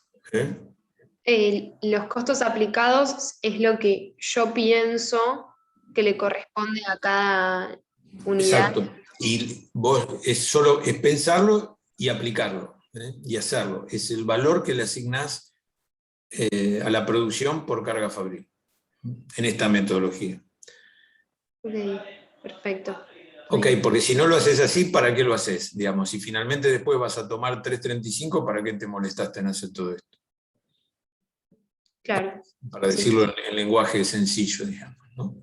los costos aplicados es lo que yo pienso que le corresponde a cada unidad. Exacto. Y vos es pensarlo y aplicarlo, y hacerlo. Es el valor que le asignás a la producción por carga fabril, en esta metodología. Ok, perfecto. Ok, porque si no lo haces así, ¿para qué lo haces? Digamos, si finalmente después vas a tomar 335, ¿para qué te molestaste en hacer todo esto? Claro. Para decirlo en lenguaje sencillo, digamos, ¿no?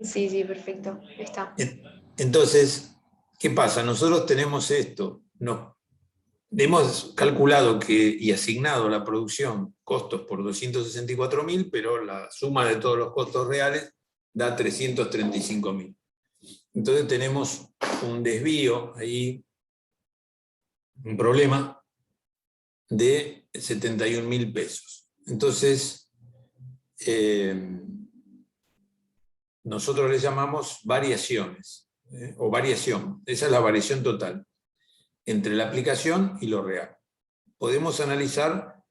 Sí, sí, perfecto. Está. Entonces, ¿qué pasa? Nosotros tenemos esto. Hemos calculado y asignado a la producción costos por 264.000, pero la suma de todos los costos reales da 335.000. Entonces tenemos un desvío ahí, un problema de 71.000 pesos. Entonces, nosotros le llamamos variaciones, o variación. Esa es la variación total entre la aplicación y lo real. Podemos analizar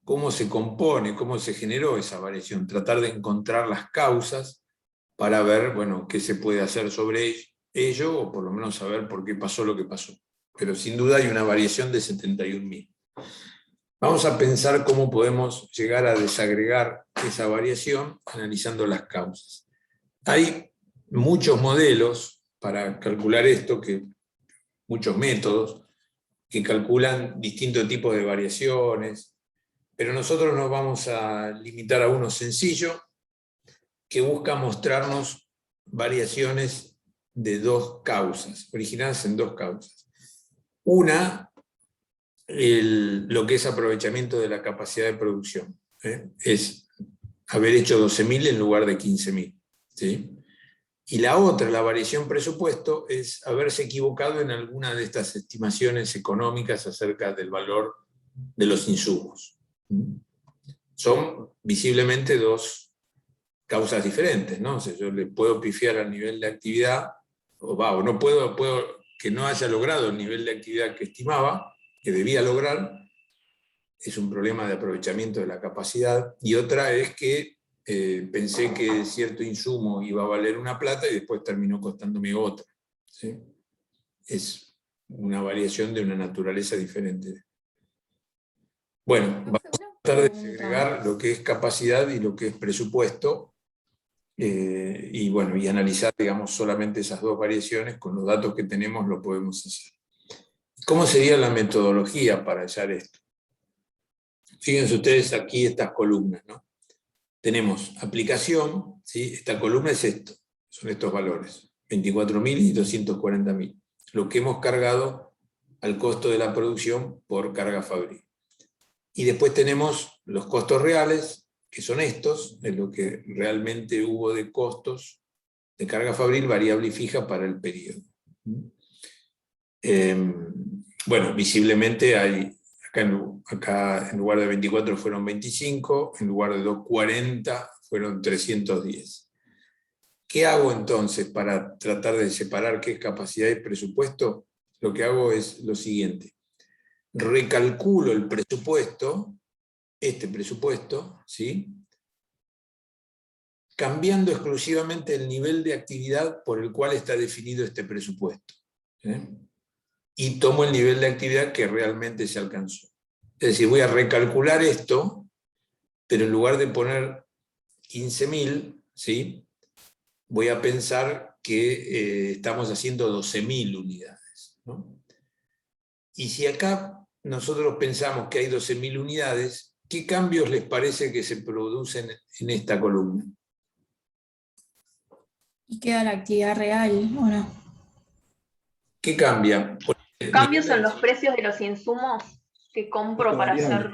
cómo se compone, cómo se generó esa variación, tratar de encontrar las causas para ver, bueno, qué se puede hacer sobre ello, o por lo menos saber por qué pasó lo que pasó. Pero sin duda hay una variación de 71.000. Vamos a pensar cómo podemos llegar a desagregar esa variación analizando las causas. Hay muchos modelos para calcular esto, muchos métodos que calculan distintos tipos de variaciones, pero nosotros nos vamos a limitar a uno sencillo que busca mostrarnos variaciones de dos causas, originadas en dos causas. Una, lo que es aprovechamiento de la capacidad de producción. Es haber hecho 12.000 en lugar de 15.000. ¿Sí? Y la otra, la variación presupuesto, es haberse equivocado en alguna de estas estimaciones económicas acerca del valor de los insumos. Son visiblemente dos causas diferentes, ¿no? O sea, yo le puedo pifiar al nivel de actividad, o no puedo que no haya logrado el nivel de actividad que estimaba, que debía lograr, es un problema de aprovechamiento de la capacidad, y otra es que pensé que cierto insumo iba a valer una plata y después terminó costándome otra. ¿Sí? Es una variación de una naturaleza diferente. Bueno, vamos a tratar de segregar lo que es capacidad y lo que es presupuesto, y analizar, digamos, solamente esas dos variaciones. Con los datos que tenemos lo podemos hacer. ¿Cómo sería la metodología para hallar esto? Fíjense ustedes aquí estas columnas, ¿no? Tenemos aplicación, ¿sí? Esta columna es esto, son estos valores, 24.000 y 240.000, lo que hemos cargado al costo de la producción por carga fabril. Y después tenemos los costos reales, que son estos, es lo que realmente hubo de costos de carga fabril variable y fija para el periodo. Visiblemente hay, acá en lugar de 24 fueron 25, en lugar de 240 fueron 310. ¿Qué hago entonces para tratar de separar qué es capacidad y presupuesto? Lo que hago es lo siguiente. Recalculo el presupuesto, este presupuesto, ¿sí? Cambiando exclusivamente el nivel de actividad por el cual está definido este presupuesto. ¿Sí? Y tomo el nivel de actividad que realmente se alcanzó. Es decir, voy a recalcular esto, pero en lugar de poner 15.000, ¿sí? Voy a pensar que estamos haciendo 12.000 unidades, ¿no? Y si acá nosotros pensamos que hay 12.000 unidades, ¿qué cambios les parece que se producen en esta columna? Y queda la actividad real, ¿o no? ¿Qué cambia? Cambios en los precios de los insumos que compro para hacer.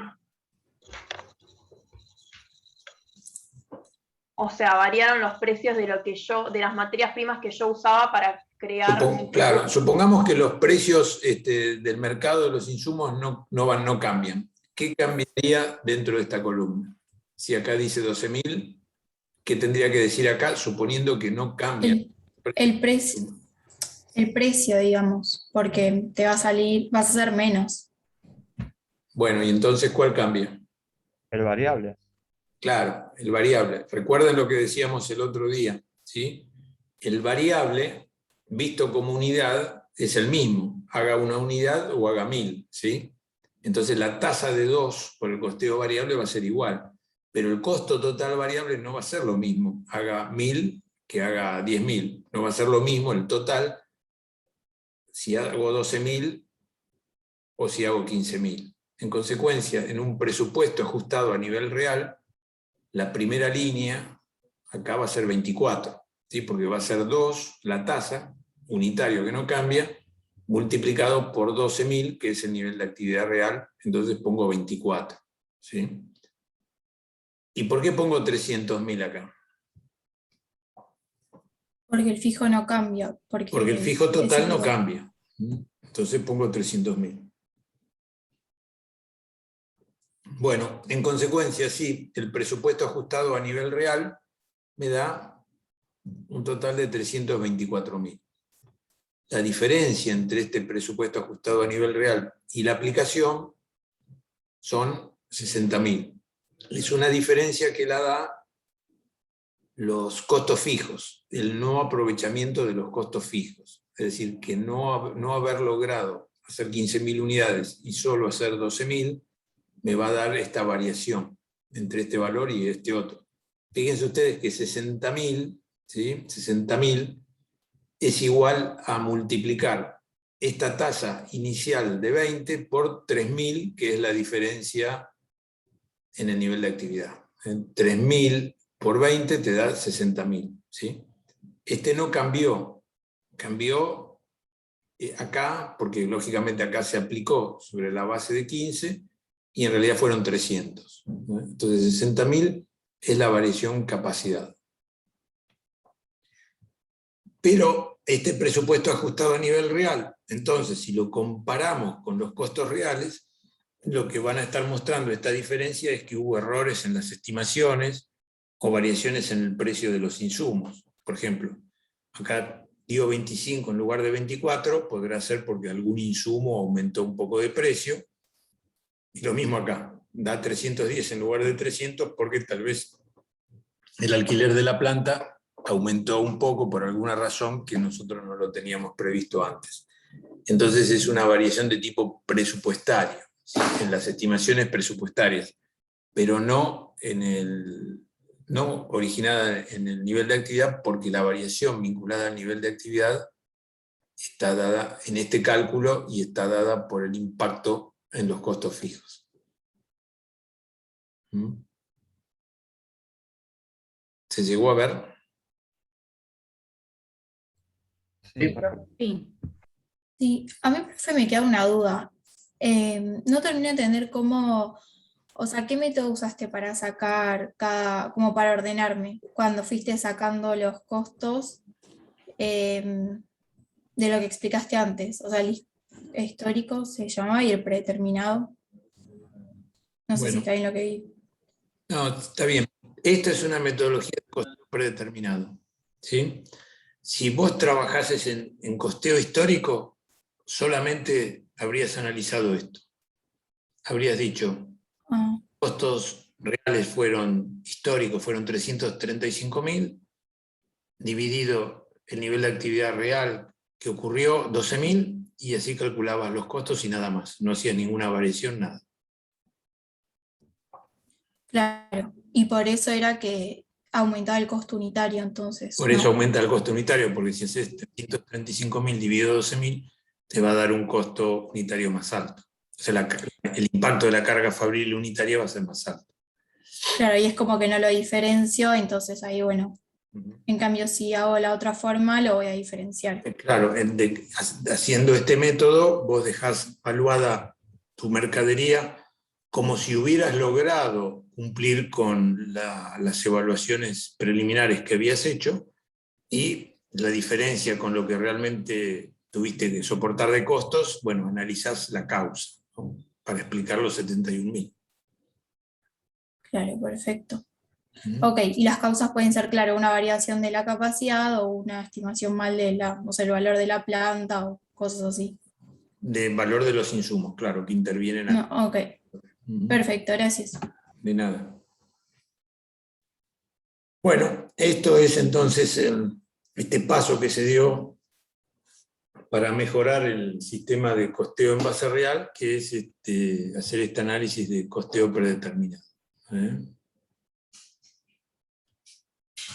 O sea, variaron los precios de de las materias primas que yo usaba para crear. Claro, supongamos que los precios del mercado de los insumos no cambian. ¿qué cambiaría dentro de esta columna? Si acá dice 12.000, ¿qué tendría que decir acá, suponiendo que no cambia? El precio, digamos, porque te va a salir, vas a hacer menos. Bueno, y entonces, ¿cuál cambia? El variable. Claro, el variable. Recuerden lo que decíamos el otro día, ¿sí? El variable, visto como unidad, es el mismo, haga una unidad o haga 1000, ¿sí? Entonces la tasa de 2 por el costeo variable va a ser igual, pero el costo total variable no va a ser lo mismo, haga 1000 que haga 10.000, no va a ser lo mismo el total si hago 12.000 o si hago 15.000. En consecuencia, en un presupuesto ajustado a nivel real, la primera línea acá va a ser 24, ¿sí? Porque va a ser 2 la tasa, unitario que no cambia, multiplicado por 12.000, que es el nivel de actividad real, entonces pongo 24. ¿Sí? ¿Y por qué pongo 300.000 acá? Porque el fijo no cambia. Porque el fijo total no cambia. Entonces pongo 300.000. Bueno, en consecuencia, sí, el presupuesto ajustado a nivel real me da un total de 324.000. La diferencia entre este presupuesto ajustado a nivel real y la aplicación son 60.000. Es una diferencia que la da los costos fijos, el no aprovechamiento de los costos fijos. Es decir, que no haber logrado hacer 15.000 unidades y solo hacer 12.000 me va a dar esta variación entre este valor y este otro. Fíjense ustedes que 60.000, ¿sí? 60.000 es igual a multiplicar esta tasa inicial de 20 por 3.000, que es la diferencia en el nivel de actividad. 3.000 por 20 te da 60.000. ¿Sí? Este no cambió, cambió acá, porque lógicamente acá se aplicó sobre la base de 15, y en realidad fueron 300. Entonces 60.000 es la variación capacidad. Pero este presupuesto ajustado a nivel real, entonces si lo comparamos con los costos reales, lo que van a estar mostrando esta diferencia es que hubo errores en las estimaciones o variaciones en el precio de los insumos. Por ejemplo, acá dio 25 en lugar de 24, podrá ser porque algún insumo aumentó un poco de precio, y lo mismo acá, da 310 en lugar de 300 porque tal vez el alquiler de la planta aumentó un poco por alguna razón que nosotros no lo teníamos previsto antes. Entonces es una variación de tipo presupuestario, ¿sí? En las estimaciones presupuestarias, pero no originada en el nivel de actividad, porque la variación vinculada al nivel de actividad está dada en este cálculo y está dada por el impacto en los costos fijos. ¿Se llegó a ver? Sí. Sí. Sí, a mí, profe, me queda una duda. No termino de entender cómo, o sea, qué método usaste para sacar como para ordenarme, cuando fuiste sacando los costos de lo que explicaste antes. O sea, el histórico se llamaba y el predeterminado. No sé si está bien lo que vi. No, está bien. Esta es una metodología de costeo predeterminado. ¿Sí? Si vos trabajases en costeo histórico, solamente habrías analizado esto. Habrías dicho, costos reales históricos fueron 335.000, dividido el nivel de actividad real que ocurrió, 12.000, y así calculabas los costos y nada más. No hacías ninguna variación, nada. Claro, y por eso era que aumentaba el costo unitario entonces. Por eso aumenta el costo unitario, porque si haces 335.000 dividido 12.000, te va a dar un costo unitario más alto. O sea, el impacto de la carga fabril unitaria va a ser más alto. Claro, y es como que no lo diferencio, entonces ahí, bueno, en cambio si hago la otra forma, lo voy a diferenciar. Claro, haciendo este método, vos dejás evaluada tu mercadería como si hubieras logrado cumplir con las evaluaciones preliminares que habías hecho, y la diferencia con lo que realmente tuviste que soportar de costos, bueno, analizás la causa, ¿no? para explicar los 71.000. Claro, perfecto. ¿Mm? Ok, y las causas pueden ser, claro, una variación de la capacidad o una estimación mal de o sea, el valor de la planta o cosas así. De valor de los insumos, claro, que intervienen No, acá. ok, ¿Mm? perfecto, gracias. De nada. Bueno, esto es entonces este paso que se dio para mejorar el sistema de costeo en base real, que es hacer este análisis de costeo predeterminado. ¿Eh?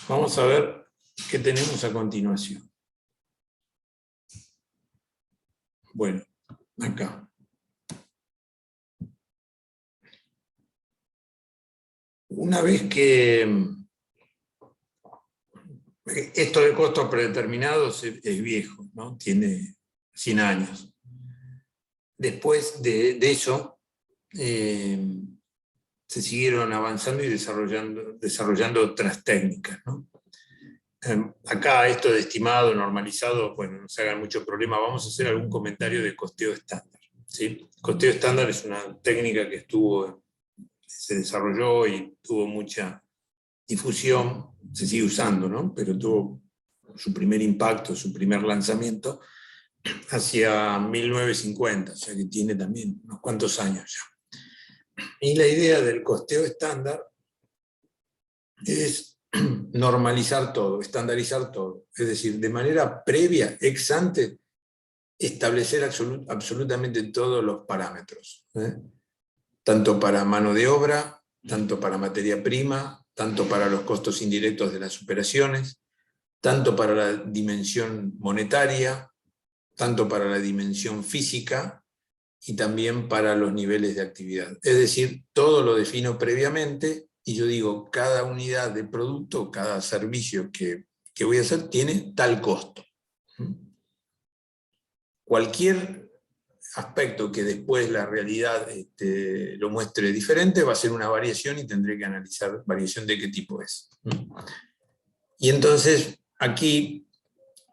Vamos a ver qué tenemos a continuación. Bueno, acá. Una vez que esto de costos predeterminados es viejo, ¿no? Tiene 100 años. Después de eso, se siguieron avanzando y desarrollando otras técnicas, ¿no? Acá esto de estimado, normalizado, bueno, no se hagan mucho problema, vamos a hacer algún comentario de costeo estándar, ¿sí? Costeo estándar es una técnica que se desarrolló y tuvo mucha difusión, se sigue usando, ¿no? Pero tuvo su primer impacto, su primer lanzamiento hacia 1950, o sea que tiene también unos cuantos años ya. Y la idea del costeo estándar es normalizar todo, estandarizar todo, es decir, de manera previa, ex ante, establecer absolutamente todos los parámetros, ¿eh? Tanto para mano de obra, tanto para materia prima, tanto para los costos indirectos de las operaciones, tanto para la dimensión monetaria, tanto para la dimensión física y también para los niveles de actividad. Es decir, todo lo defino previamente y yo digo, cada unidad de producto, cada servicio que voy a hacer tiene tal costo. Cualquier aspecto que después la realidad lo muestre diferente va a ser una variación y tendré que analizar variación de qué tipo es. Y entonces aquí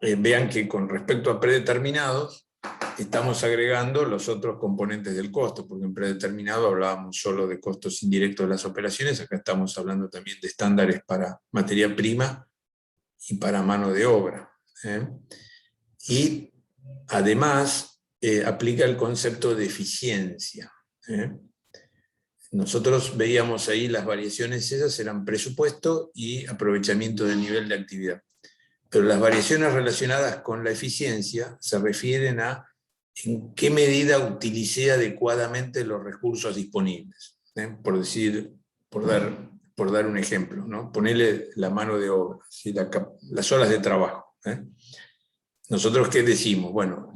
vean que con respecto a predeterminados estamos agregando los otros componentes del costo, porque en predeterminado hablábamos solo de costos indirectos de las operaciones, acá estamos hablando también de estándares para materia prima y para mano de obra. Y además aplica el concepto de eficiencia. Nosotros veíamos ahí las variaciones, esas eran presupuesto y aprovechamiento del nivel de actividad. Pero las variaciones relacionadas con la eficiencia se refieren a en qué medida utilicé adecuadamente los recursos disponibles. Por dar un ejemplo, ¿no? Ponerle la mano de obra, ¿sí? Las horas de trabajo. Nosotros, ¿qué decimos? Bueno,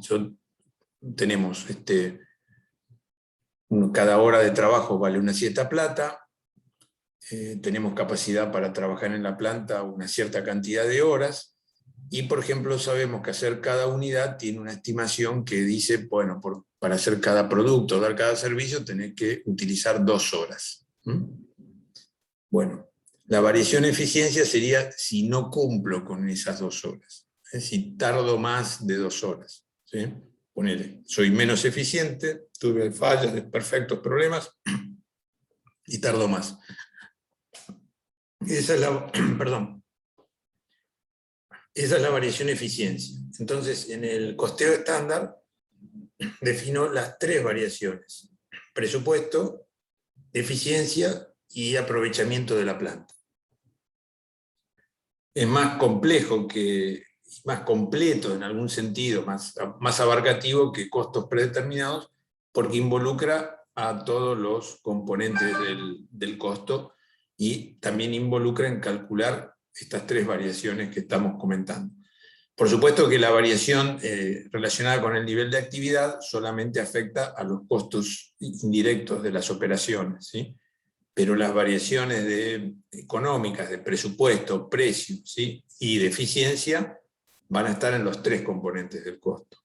tenemos cada hora de trabajo vale una cierta plata, tenemos capacidad para trabajar en la planta una cierta cantidad de horas, y por ejemplo sabemos que hacer cada unidad tiene una estimación que dice, bueno, para hacer cada producto, dar cada servicio, tenés que utilizar 2 horas. Bueno, la variación de eficiencia sería si no cumplo con esas 2 horas, si tardo más de 2 horas. ¿Sí? Ponele, soy menos eficiente, tuve fallas, desperfectos, problemas, y tardo más. Esa es esa es la variación de eficiencia. Entonces, en el costeo estándar, defino las 3 variaciones: presupuesto, eficiencia y aprovechamiento de la planta. Es más complejo más completo en algún sentido, más abarcativo que costos predeterminados, porque involucra a todos los componentes del costo y también involucra en calcular estas 3 variaciones que estamos comentando. Por supuesto que la variación relacionada con el nivel de actividad solamente afecta a los costos indirectos de las operaciones, ¿sí? Pero las variaciones económicas, de presupuesto, precio, ¿sí? Y de eficiencia van a estar en los 3 componentes del costo.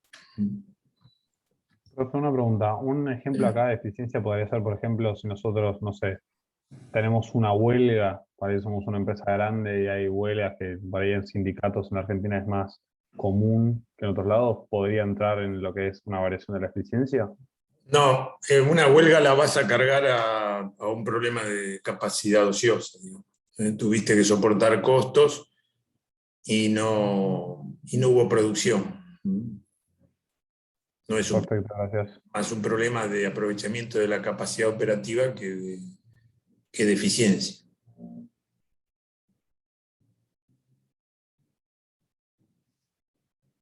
Profe, una pregunta. Un ejemplo acá de eficiencia podría ser, por ejemplo, si nosotros, no sé, tenemos una huelga, por ahí somos una empresa grande y hay huelgas que por ahí en sindicatos en Argentina es más común que en otros lados, ¿podría entrar en lo que es una variación de la eficiencia? No, una huelga la vas a cargar a un problema de capacidad ociosa, digamos. Tuviste que soportar costos y no hubo producción. No es Perfecto, gracias. más un problema de aprovechamiento de la capacidad operativa que de eficiencia.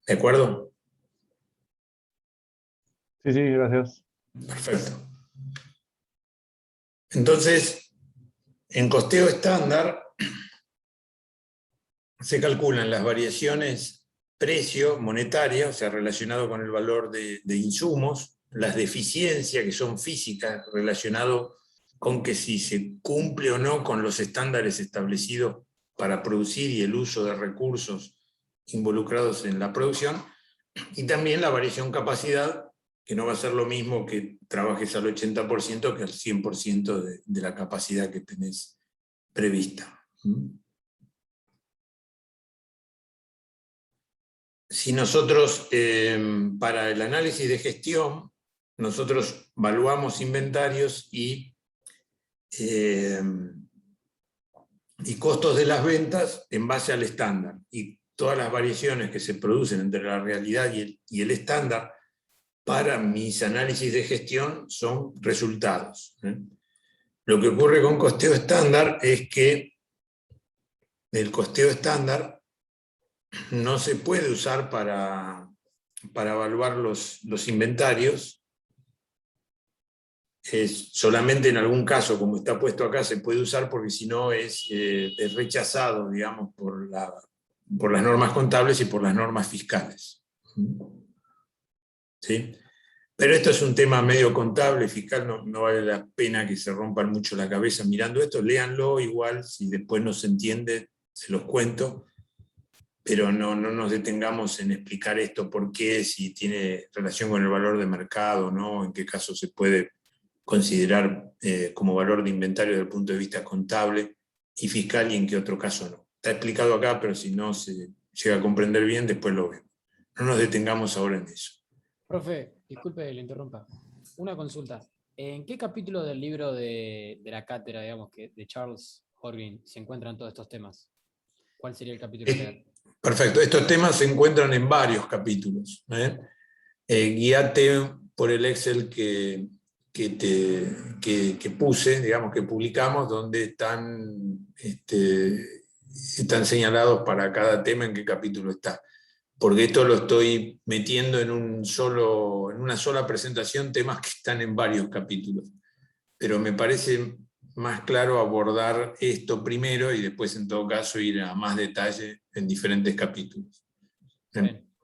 ¿De acuerdo? Sí, sí, gracias. Perfecto. Entonces, en costeo estándar se calculan las variaciones precio monetaria, o sea, relacionado con el valor de insumos, las deficiencias que son físicas, relacionado con que si se cumple o no con los estándares establecidos para producir y el uso de recursos involucrados en la producción, y también la variación capacidad, que no va a ser lo mismo que trabajes al 80% que al 100% de la capacidad que tenés prevista. Si nosotros, para el análisis de gestión, nosotros evaluamos inventarios y costos de las ventas en base al estándar. Y todas las variaciones que se producen entre la realidad y el estándar, para mis análisis de gestión son resultados. Lo que ocurre con costeo estándar es que el costeo estándar no se puede usar para evaluar los inventarios. Solamente en algún caso, como está puesto acá, se puede usar porque si no es rechazado, digamos, por las normas contables y por las normas fiscales. ¿Sí? Pero esto es un tema medio contable, fiscal, no vale la pena que se rompan mucho la cabeza mirando esto, léanlo igual, si después no se entiende, se los cuento, pero no nos detengamos en explicar esto, por qué, si tiene relación con el valor de mercado, ¿no? En qué caso se puede considerar como valor de inventario desde el punto de vista contable y fiscal, y en qué otro caso no. Está explicado acá, pero si no se llega a comprender bien, después lo vemos. No nos detengamos ahora en eso. Profe, disculpe que le interrumpa. Una consulta. ¿En qué capítulo del libro de la cátedra, digamos, de Charles Horgan se encuentran todos estos temas? ¿Cuál sería el capítulo a leer? Perfecto. Estos temas se encuentran en varios capítulos. Guíate por el Excel que puse, digamos, que publicamos, donde están señalados para cada tema en qué capítulo está. Porque esto lo estoy metiendo en una sola presentación, temas que están en varios capítulos. Pero me parece más claro abordar esto primero y después, en todo caso, ir a más detalle en diferentes capítulos.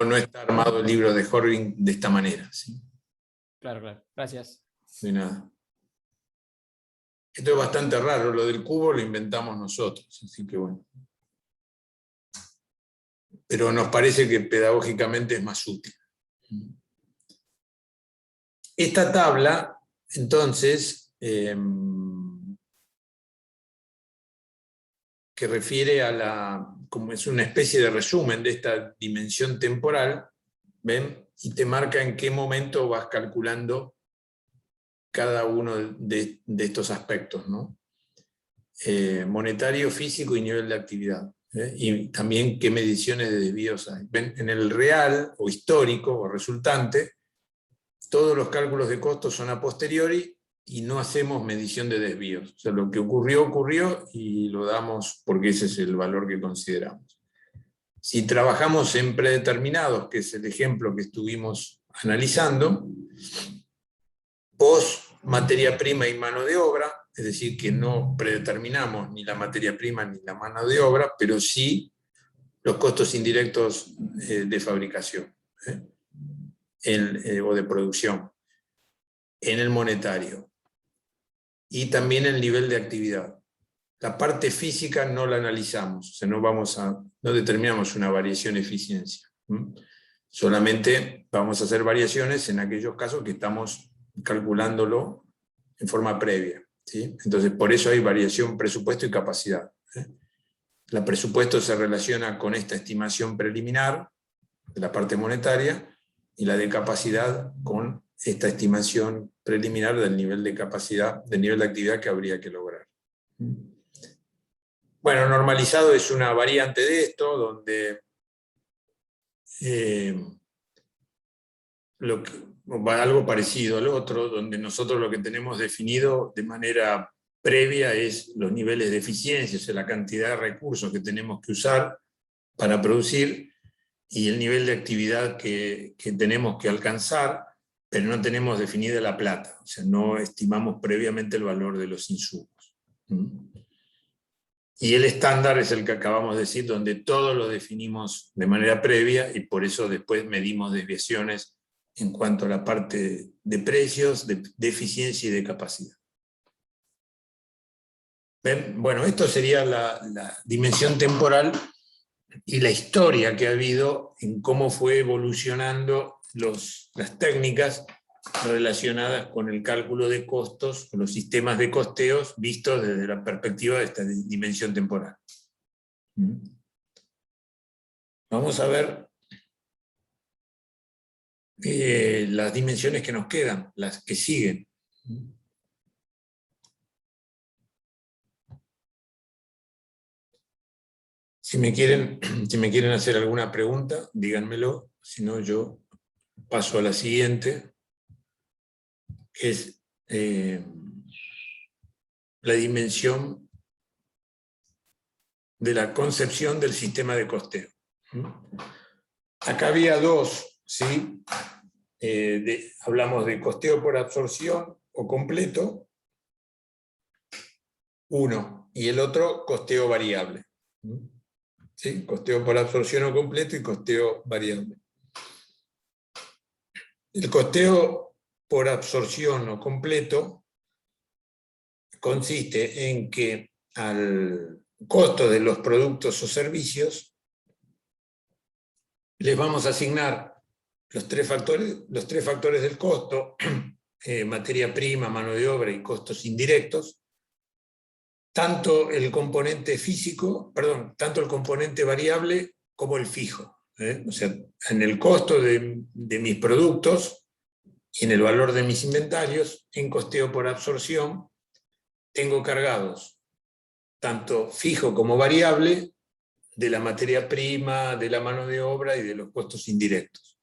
No está armado el libro de Horgan de esta manera. ¿Sí? Claro. Gracias. De nada. Esto es bastante raro, lo del cubo lo inventamos nosotros, así que bueno. Pero nos parece que pedagógicamente es más útil. Esta tabla, entonces, que refiere como es una especie de resumen de esta dimensión temporal, ¿ven? Y te marca en qué momento vas calculando cada uno de estos aspectos, ¿no? Monetario, físico y nivel de actividad. Y también qué mediciones de desvíos hay. ¿Ven? En el real o histórico o resultante, todos los cálculos de costos son a posteriori y no hacemos medición de desvíos. O sea, lo que ocurrió y lo damos porque ese es el valor que consideramos. Si trabajamos en predeterminados, que es el ejemplo que estuvimos analizando, post materia prima y mano de obra, es decir, que no predeterminamos ni la materia prima ni la mano de obra, pero sí los costos indirectos de fabricación o de producción en el monetario. Y también el nivel de actividad. La parte física no la analizamos, o sea, no determinamos una variación de eficiencia. Solamente vamos a hacer variaciones en aquellos casos que estamos calculándolo en forma previa. ¿Sí? Entonces, por eso hay variación presupuesto y capacidad. El presupuesto se relaciona con esta estimación preliminar de la parte monetaria y la de capacidad con esta estimación preliminar del nivel de capacidad, del nivel de actividad que habría que lograr. Bueno, normalizado es una variante de esto, donde algo parecido al otro, donde nosotros lo que tenemos definido de manera previa es los niveles de eficiencia, o sea, la cantidad de recursos que tenemos que usar para producir y el nivel de actividad que tenemos que alcanzar, pero no tenemos definida la plata, o sea, no estimamos previamente el valor de los insumos. Y el estándar es el que acabamos de decir, donde todo lo definimos de manera previa y por eso después medimos desviaciones en cuanto a la parte de precios, de eficiencia y de capacidad. ¿Ven? Bueno, esto sería la dimensión temporal y la historia que ha habido en cómo fue evolucionando las técnicas relacionadas con el cálculo de costos, con los sistemas de costeos vistos desde la perspectiva de esta dimensión temporal. Vamos a ver las dimensiones que nos quedan, las que siguen. Si me quieren hacer alguna pregunta, díganmelo, si no yo paso a la siguiente, que es la dimensión de la concepción del sistema de costeo. Acá había dos, ¿sí? Hablamos de costeo por absorción o completo, uno, y el otro costeo variable. ¿Sí? Costeo por absorción o completo y costeo variable. El costeo por absorción o completo consiste en que al costo de los productos o servicios les vamos a asignar los tres factores del costo, materia prima, mano de obra y costos indirectos, tanto el componente tanto el componente variable como el fijo. O sea, en el costo de mis productos y en el valor de mis inventarios, en costeo por absorción, tengo cargados tanto fijo como variable de la materia prima, de la mano de obra y de los costos indirectos.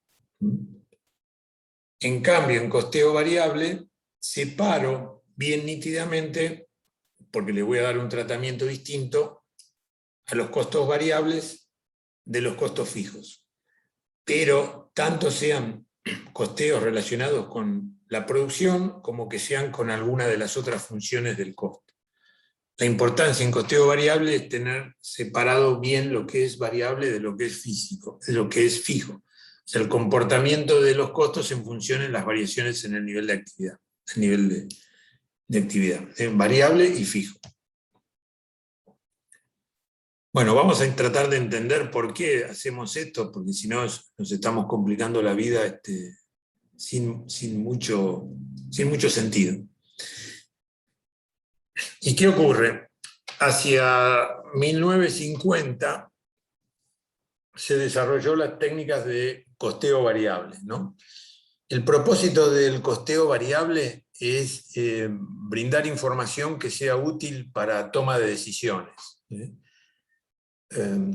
En cambio, en costeo variable, separo bien nítidamente, porque le voy a dar un tratamiento distinto a los costos variables de los costos fijos. Pero tanto sean costeos relacionados con la producción como que sean con alguna de las otras funciones del costo. La importancia en costeo variable es tener separado bien lo que es variable de lo que es físico, de lo que es fijo. O sea, el comportamiento de los costos en función de las variaciones en el nivel de actividad, el nivel de actividad, variable y fijo. Bueno, vamos a tratar de entender por qué hacemos esto, porque si no nos estamos complicando la vida sin mucho sentido. ¿Y qué ocurre? Hacia 1950 se desarrolló las técnicas de costeo variable, ¿no? El propósito del costeo variable es brindar información que sea útil para toma de decisiones.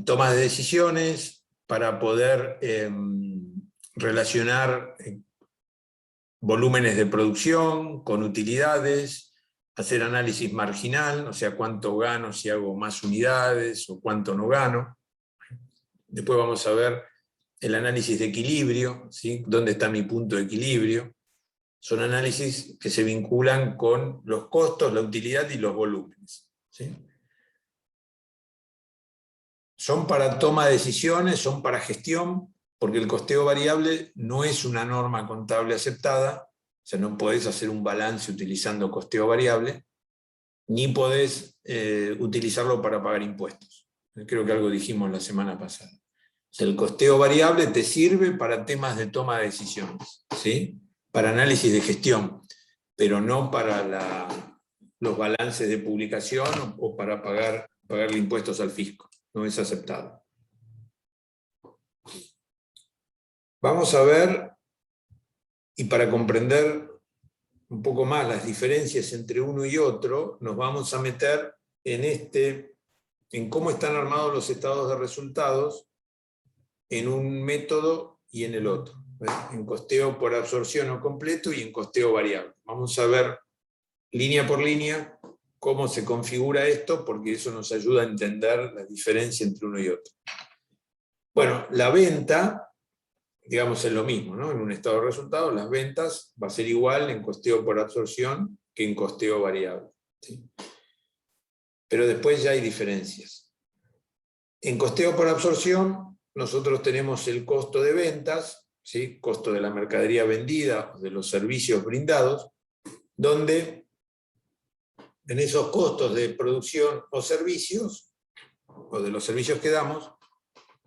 Toma de decisiones para poder relacionar volúmenes de producción con utilidades, hacer análisis marginal, o sea, cuánto gano si hago más unidades o cuánto no gano. Después vamos a ver el análisis de equilibrio, ¿sí? ¿Dónde está mi punto de equilibrio? Son análisis que se vinculan con los costos, la utilidad y los volúmenes, ¿sí? Son para toma de decisiones, son para gestión, porque el costeo variable no es una norma contable aceptada, o sea, no podés hacer un balance utilizando costeo variable, ni podés utilizarlo para pagar impuestos. Creo que algo dijimos la semana pasada. O sea, el costeo variable te sirve para temas de toma de decisiones, ¿sí? Para análisis de gestión, pero no para los balances de publicación o para pagarle impuestos al fisco. No es aceptado. Vamos a ver Y para comprender un poco más las diferencias entre uno y otro, nos vamos a meter en cómo están armados los estados de resultados en un método y en el otro. En costeo por absorción o completo y en costeo variable. Vamos a ver línea por línea cómo se configura esto, porque eso nos ayuda a entender la diferencia entre uno y otro. Bueno, la venta, digamos, es lo mismo, ¿no? En un estado de resultados, las ventas va a ser igual en costeo por absorción que en costeo variable, ¿sí? Pero después ya hay diferencias. En costeo por absorción, nosotros tenemos el costo de ventas, ¿sí? Costo de la mercadería vendida o de los servicios brindados, donde en esos costos de producción o servicios, o de los servicios que damos,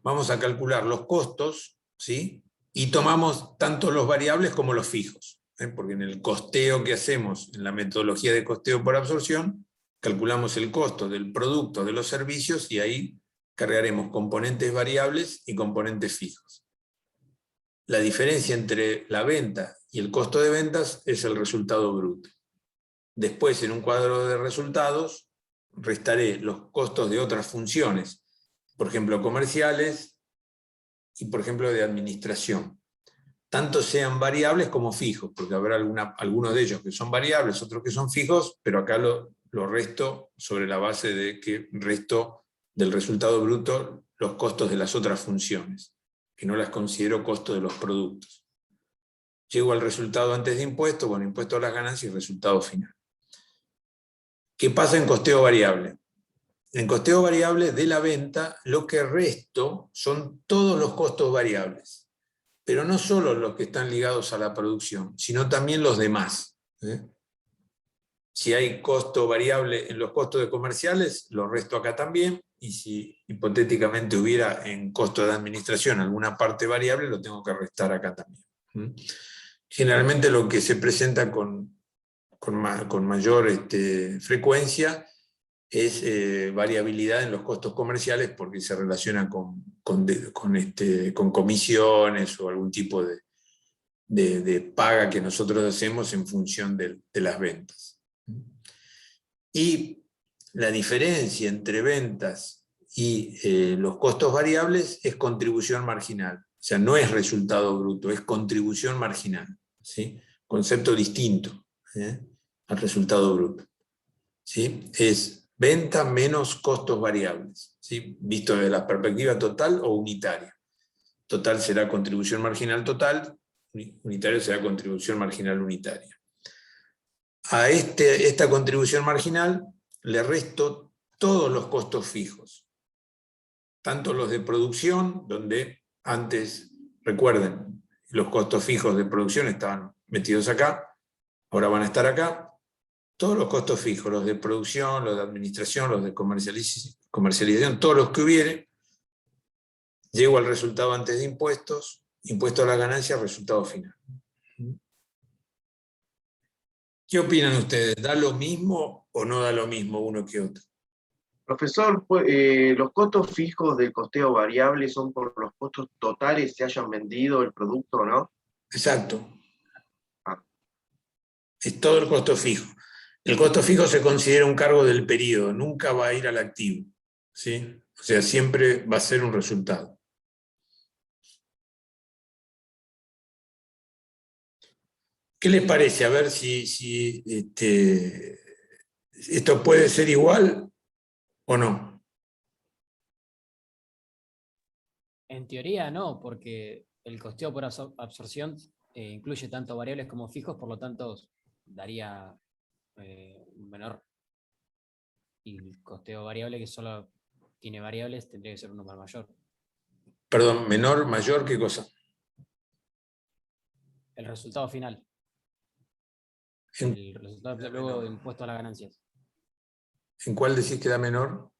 vamos a calcular los costos, ¿sí? Y tomamos tanto los variables como los fijos, ¿eh? Porque en el costeo que hacemos, en la metodología de costeo por absorción, calculamos el costo del producto de los servicios y ahí cargaremos componentes variables y componentes fijos. La diferencia entre la venta y el costo de ventas es el resultado bruto. Después, en un cuadro de resultados, restaré los costos de otras funciones, por ejemplo, comerciales y, por ejemplo, de administración. Tanto sean variables como fijos, porque habrá algunos de ellos que son variables, otros que son fijos, pero acá lo resto sobre la base de que resto del resultado bruto los costos de las otras funciones, que no las considero costos de los productos. Llego al resultado antes de impuestos, bueno, impuesto a las ganancias y resultado final. ¿Qué pasa en costeo variable? En costeo variable de la venta, lo que resto son todos los costos variables, pero no solo los que están ligados a la producción, sino también los demás, ¿eh? Si hay costo variable en los costos de comerciales, lo resto acá también, y si hipotéticamente hubiera en costo de administración alguna parte variable, lo tengo que restar acá también. Generalmente lo que se presenta con mayor frecuencia es variabilidad en los costos comerciales porque se relaciona con comisiones o algún tipo de paga que nosotros hacemos en función de las ventas. Y la diferencia entre ventas y los costos variables es contribución marginal. O sea, no es resultado bruto, es contribución marginal, ¿sí? Concepto distinto, ¿eh? Al resultado bruto, ¿sí? Es venta menos costos variables, ¿sí? Visto desde la perspectiva total o unitaria. Total será contribución marginal total, unitario será contribución marginal unitaria. A esta contribución marginal le resto todos los costos fijos, tanto los de producción, donde antes, recuerden, los costos fijos de producción estaban metidos acá, ahora van a estar acá, todos los costos fijos, los de producción, los de administración, los de comercialización, todos los que hubiere, llego al resultado antes de impuestos, impuesto a la ganancia, resultado final. ¿Qué opinan ustedes? ¿Da lo mismo o no da lo mismo uno que otro? Profesor, los costos fijos del costeo variable son por los costos totales se hayan vendido el producto, ¿no? Exacto. Ah. Es todo el costo fijo. El costo fijo se considera un cargo del periodo, nunca va a ir al activo, ¿sí? O sea, siempre va a ser un resultado. ¿Qué les parece? A ver si esto puede ser igual o no. En teoría no, porque el costeo por absorción incluye tanto variables como fijos, por lo tanto daría un menor. Y el costeo variable que solo tiene variables tendría que ser un número mayor. Perdón, menor, mayor, ¿qué cosa? El resultado final. ¿En, El resultado luego de impuesto a las ganancias. ¿En cuál decís que da menor?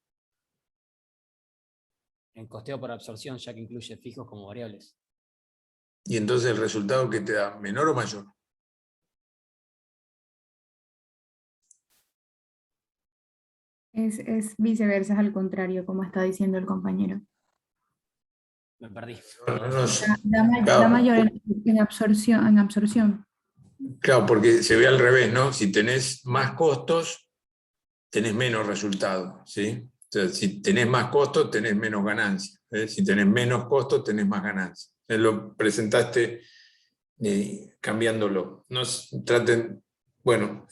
En costeo por absorción, ya que incluye fijos como variables. Y entonces el resultado que te da, ¿menor o mayor? Es viceversa, es al contrario, como está diciendo el compañero. Me perdí. Claro, mayor en absorción. claro, porque se ve al revés, ¿no? Si tenés más costos, tenés menos resultado, ¿sí? Entonces, si tenés más costos, tenés menos ganancias. Si tenés menos costos, tenés más ganancias. Lo presentaste cambiándolo. No traten, bueno,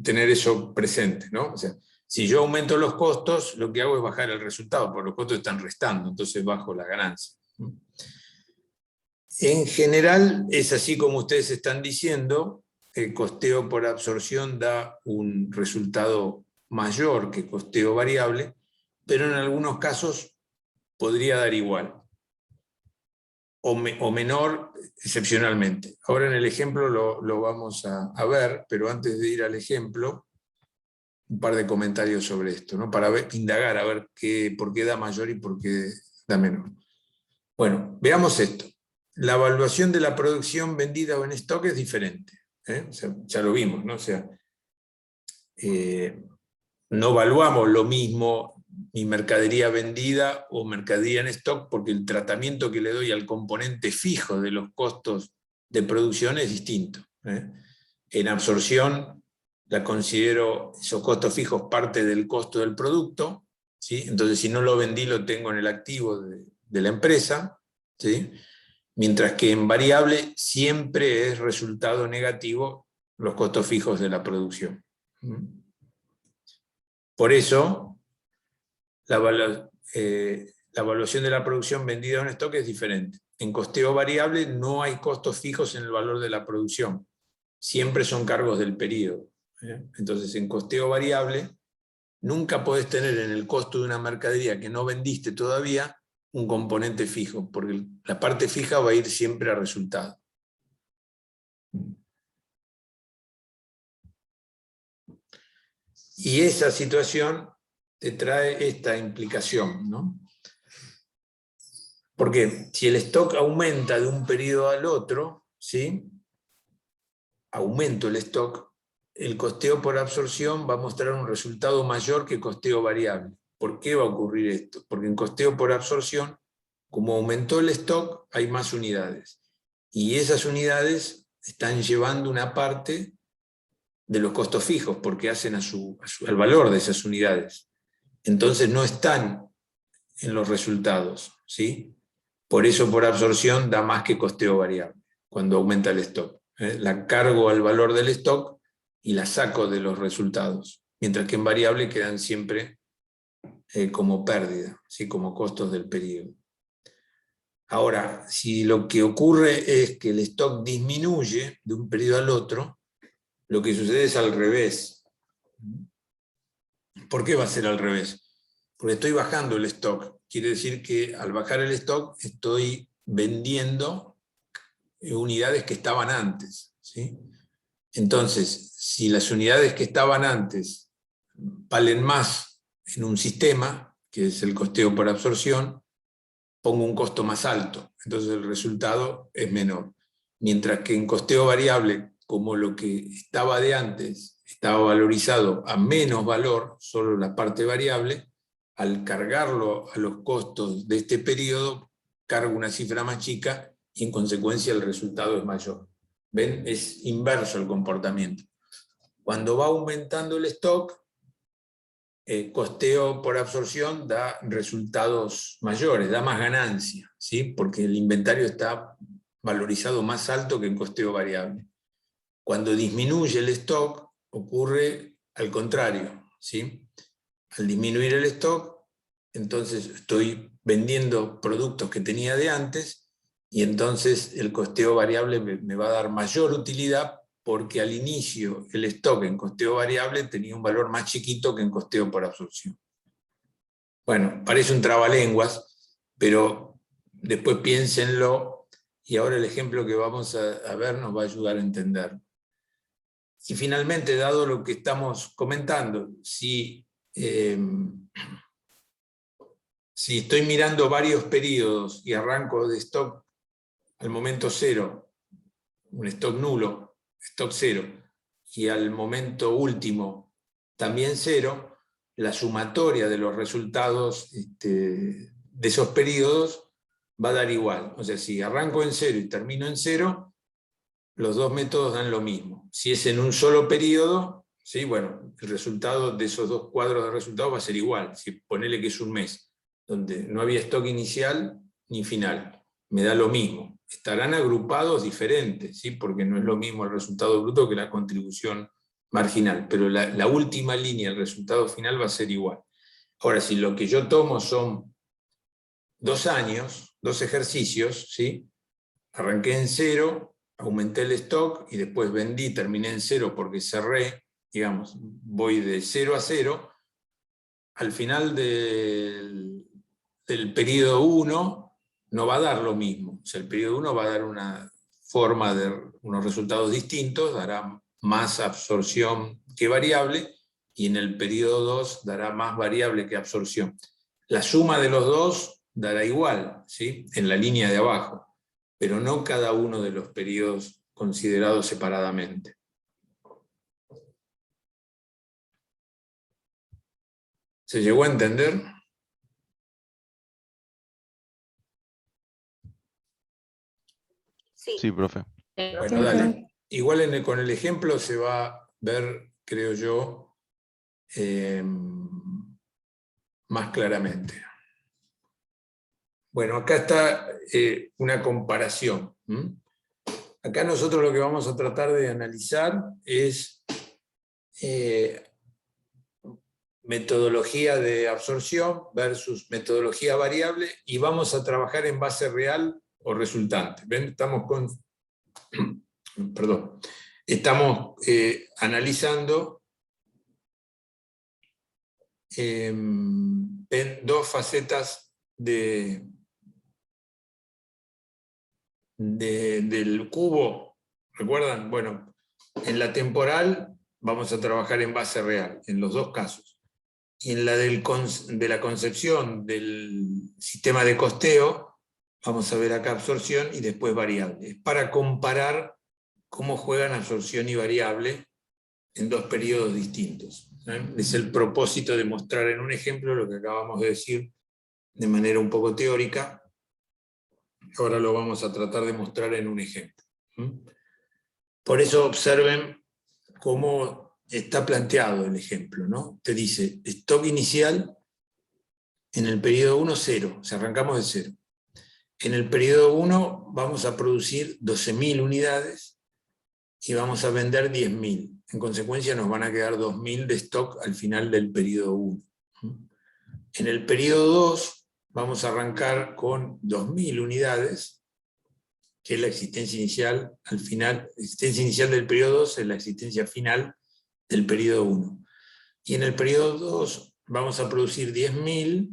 tener eso presente, ¿no? O sea, si yo aumento los costos, lo que hago es bajar el resultado, porque los costos están restando, entonces bajo la ganancia. En general, es así como ustedes están diciendo, el costeo por absorción da un resultado mayor que costeo variable, pero en algunos casos podría dar igual, o menor excepcionalmente. Ahora en el ejemplo lo vamos a ver, pero antes de ir al ejemplo, un par de comentarios sobre esto, ¿no? Para indagar, a ver por qué da mayor y por qué da menor. Bueno, veamos esto. La evaluación de la producción vendida o en stock es diferente. O sea, ya lo vimos, ¿no? O sea, no evaluamos lo mismo mi mercadería vendida o mercadería en stock porque el tratamiento que le doy al componente fijo de los costos de producción es distinto. En absorción la considero esos costos fijos parte del costo del producto, ¿sí? Entonces si no lo vendí lo tengo en el activo de la empresa, ¿sí? Mientras que en variable siempre es resultado negativo los costos fijos de la producción. Por eso, la evaluación de la producción vendida en stock es diferente. En costeo variable no hay costos fijos en el valor de la producción. Siempre son cargos del periodo. Entonces, en costeo variable, nunca podés tener en el costo de una mercadería que no vendiste todavía un componente fijo, porque la parte fija va a ir siempre a resultado. Y esa situación te trae esta implicación, ¿no? Porque si el stock aumenta de un periodo al otro, ¿sí? Aumento el stock, el costeo por absorción va a mostrar un resultado mayor que costeo variable. ¿Por qué va a ocurrir esto? Porque en costeo por absorción, como aumentó el stock, hay más unidades. Y esas unidades están llevando una parte de los costos fijos, porque hacen al valor de esas unidades. Entonces no están en los resultados, ¿sí? Por eso por absorción da más que costeo variable, cuando aumenta el stock. La cargo al valor del stock y la saco de los resultados, mientras que en variable quedan siempre como pérdida, ¿sí? Como costos del periodo. Ahora, si lo que ocurre es que el stock disminuye de un periodo al otro, lo que sucede es al revés. ¿Por qué va a ser al revés? Porque estoy bajando el stock. Quiere decir que al bajar el stock estoy vendiendo unidades que estaban antes, ¿sí? Entonces, si las unidades que estaban antes valen más en un sistema, que es el costeo por absorción, pongo un costo más alto, entonces el resultado es menor. Mientras que en costeo variable, como lo que estaba de antes estaba valorizado a menos valor, solo la parte variable, al cargarlo a los costos de este periodo, cargo una cifra más chica y en consecuencia el resultado es mayor. ¿Ven? Es inverso el comportamiento. Cuando va aumentando el stock, costeo por absorción da resultados mayores, da más ganancia, ¿sí? Porque el inventario está valorizado más alto que en costeo variable. Cuando disminuye el stock, ocurre al contrario, ¿sí? Al disminuir el stock, entonces estoy vendiendo productos que tenía de antes y entonces el costeo variable me va a dar mayor utilidad porque al inicio el stock en costeo variable tenía un valor más chiquito que en costeo por absorción. Bueno, parece un trabalenguas, pero después piénsenlo y ahora el ejemplo que vamos a ver nos va a ayudar a entender. Y finalmente, dado lo que estamos comentando, si estoy mirando varios periodos y arranco de stock al momento cero, un stock nulo, stock cero, y al momento último también cero, la sumatoria de los resultados de esos periodos va a dar igual. O sea, si arranco en 0 y termino en 0, los dos métodos dan lo mismo. Si es en un solo periodo, ¿sí? Bueno, el resultado de esos dos cuadros de resultados va a ser igual. Si ponele que es un mes, donde no había stock inicial ni final, me da lo mismo. Estarán agrupados diferentes, ¿sí? Porque no es lo mismo el resultado bruto que la contribución marginal, pero la última línea, el resultado final va a ser igual. Ahora, si lo que yo tomo son 2 años, 2 ejercicios, ¿sí? Arranqué en 0, aumenté el stock y después vendí, terminé en 0 porque cerré, digamos, voy de 0 a 0, al final del periodo 1 no va a dar lo mismo. O sea, el periodo 1 va a dar una forma de unos resultados distintos, dará más absorción que variable, y en el periodo 2 dará más variable que absorción. La suma de los dos dará igual, ¿sí? En la línea de abajo, pero no cada uno de los periodos considerados separadamente. ¿Se llegó a entender? Sí, profe. Bueno, dale. Igual con el ejemplo se va a ver, creo yo, más claramente. Bueno, acá está una comparación. Acá nosotros lo que vamos a tratar de analizar es metodología de absorción versus metodología variable, y vamos a trabajar en base real o resultante. ¿Ven? Estamos analizando dos facetas del cubo. ¿Recuerdan? Bueno, en la temporal vamos a trabajar en base real, en los dos casos. Y en la de la concepción del sistema de costeo, vamos a ver acá absorción y después variable. Es para comparar cómo juegan absorción y variable en dos periodos distintos. Es el propósito de mostrar en un ejemplo lo que acabamos de decir de manera un poco teórica. Ahora lo vamos a tratar de mostrar en un ejemplo. Por eso observen cómo está planteado el ejemplo, ¿no? Te dice, stock inicial en el periodo 1, 0. O sea, arrancamos de 0. En el periodo 1 vamos a producir 12.000 unidades y vamos a vender 10.000. En consecuencia nos van a quedar 2.000 de stock al final del periodo 1. En el periodo 2 vamos a arrancar con 2.000 unidades, que es la existencia inicial al final. La existencia inicial del periodo 2 es la existencia final del periodo 1. Y en el periodo 2 vamos a producir 10.000,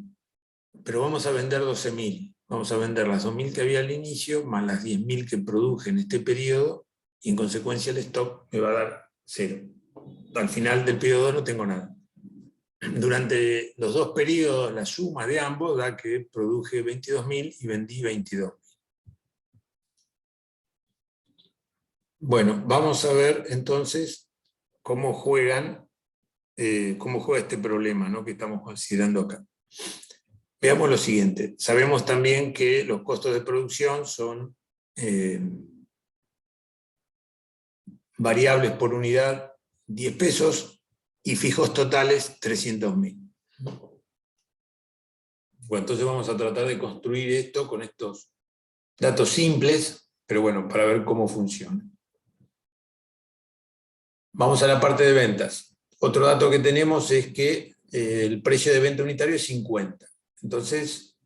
pero vamos a vender 12.000. Vamos a vender las 2.000 que había al inicio, más las 10.000 que produje en este periodo, y en consecuencia el stock me va a dar 0. Al final del periodo 2 no tengo nada. Durante los dos periodos, la suma de ambos da que produje 22.000 y vendí 22.000. Bueno, vamos a ver entonces cómo juega este problema, ¿no?, que estamos considerando acá. Veamos lo siguiente. Sabemos también que los costos de producción son variables por unidad 10 pesos y fijos totales 300.000. Bueno, entonces vamos a tratar de construir esto con estos datos simples, pero bueno, para ver cómo funciona. Vamos a la parte de ventas. Otro dato que tenemos es que el precio de venta unitario es 50. Entonces,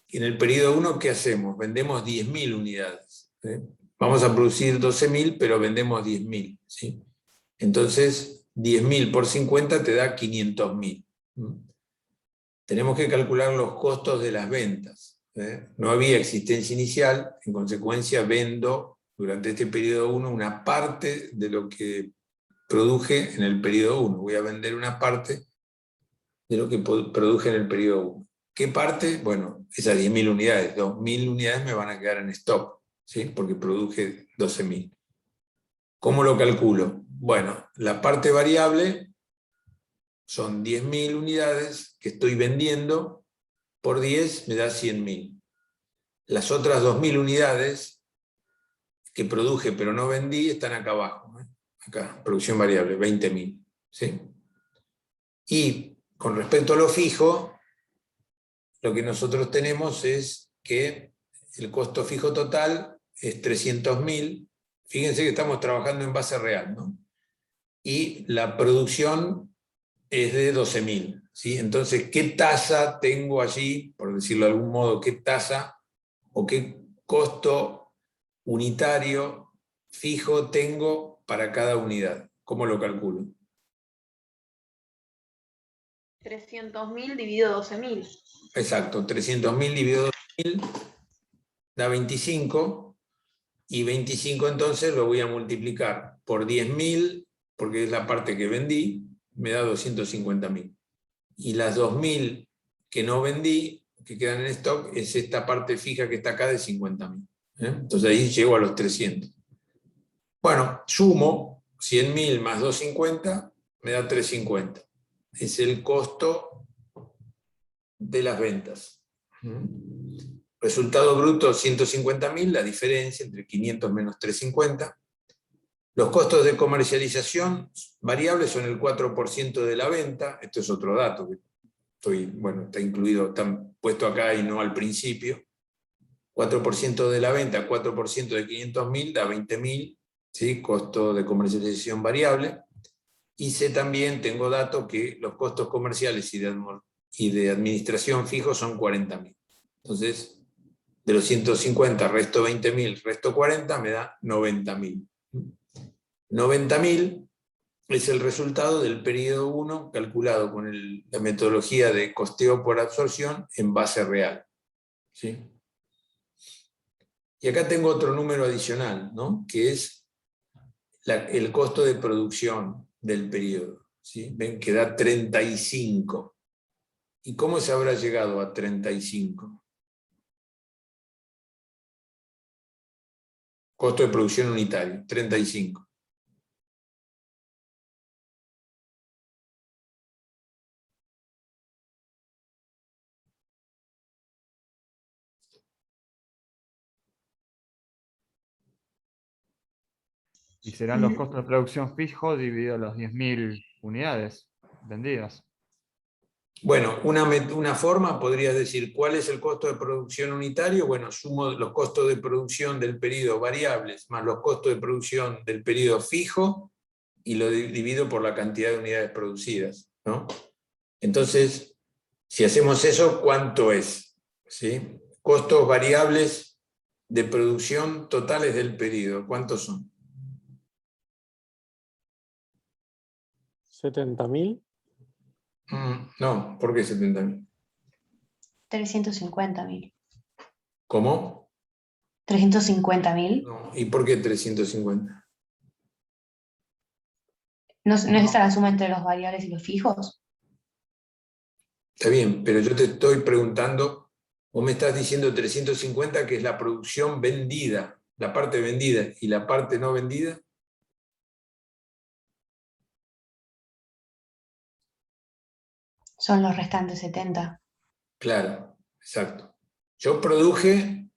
en el periodo 1, ¿qué hacemos? Vendemos 10.000 unidades. Vamos a producir 12.000, pero vendemos 10.000. ¿Sí? Entonces, 10.000 por 50 te da 500.000. Tenemos que calcular los costos de las ventas. No había existencia inicial, en consecuencia vendo durante este periodo 1 una parte de lo que produje en el periodo 1. Voy a vender una parte de lo que produje en el periodo 1. ¿Qué parte? Bueno, esas 10.000 unidades. 2.000 unidades me van a quedar en stock, ¿sí? Porque produje 12.000. ¿Cómo lo calculo? Bueno, la parte variable son 10.000 unidades que estoy vendiendo, por 10 me da 100.000. Las otras 2.000 unidades que produje pero no vendí están acá abajo. Acá, producción variable, 20.000. ¿Sí? Y con respecto a lo fijo, lo que nosotros tenemos es que el costo fijo total es 300.000. Fíjense que estamos trabajando en base real, ¿no? Y la producción es de 12.000. ¿Sí? Entonces, ¿qué tasa tengo allí, por decirlo de algún modo, qué tasa o qué costo unitario fijo tengo para cada unidad? ¿Cómo lo calculo? 300.000 dividido 12.000. Exacto, 300.000 dividido 12.000 da 25, y 25 entonces lo voy a multiplicar por 10.000, porque es la parte que vendí, me da 250.000. Y las 2.000 que no vendí, que quedan en stock, es esta parte fija que está acá de 50.000. Entonces ahí llego a los 300. Bueno, sumo 100.000 más 250, me da 350. Es el costo de las ventas. Resultado bruto 150.000, la diferencia entre 500 menos 350. Los costos de comercialización variables son el 4% de la venta. Esto es otro dato que está incluido, está puesto acá y no al principio. 4% de la venta, 4% de 500.000 da 20.000, ¿sí? Costo de comercialización variable. Y sé también, tengo datos que los costos comerciales y de administración fijos son 40.000. Entonces, de los 150 resto 20.000, resto 40, me da 90.000. 90.000 es el resultado del periodo 1 calculado con la metodología de costeo por absorción en base real. ¿Sí? Y acá tengo otro número adicional, ¿no? Que es el costo de producción del periodo. ¿Sí? Ven que da 35. ¿Y cómo se habrá llegado a 35? Costo de producción unitario, 35. Y serán los costos de producción fijos divididos los 10.000 unidades vendidas. Bueno, una forma podría decir, ¿cuál es el costo de producción unitario? Bueno, sumo los costos de producción del periodo variables más los costos de producción del periodo fijo y lo divido por la cantidad de unidades producidas, ¿no? Entonces, si hacemos eso, ¿cuánto es? ¿Sí? Costos variables de producción totales del periodo, ¿cuántos son? 70.000. No, ¿por qué 70.000? 350.000. ¿Cómo? 350.000. No, ¿y por qué 350? ¿No es esa la suma entre los variables y los fijos? Está bien, pero yo te estoy preguntando, vos me estás diciendo 350 que es la producción vendida, la parte vendida, y la parte no vendida. Son los restantes 70. Claro, exacto. Yo produje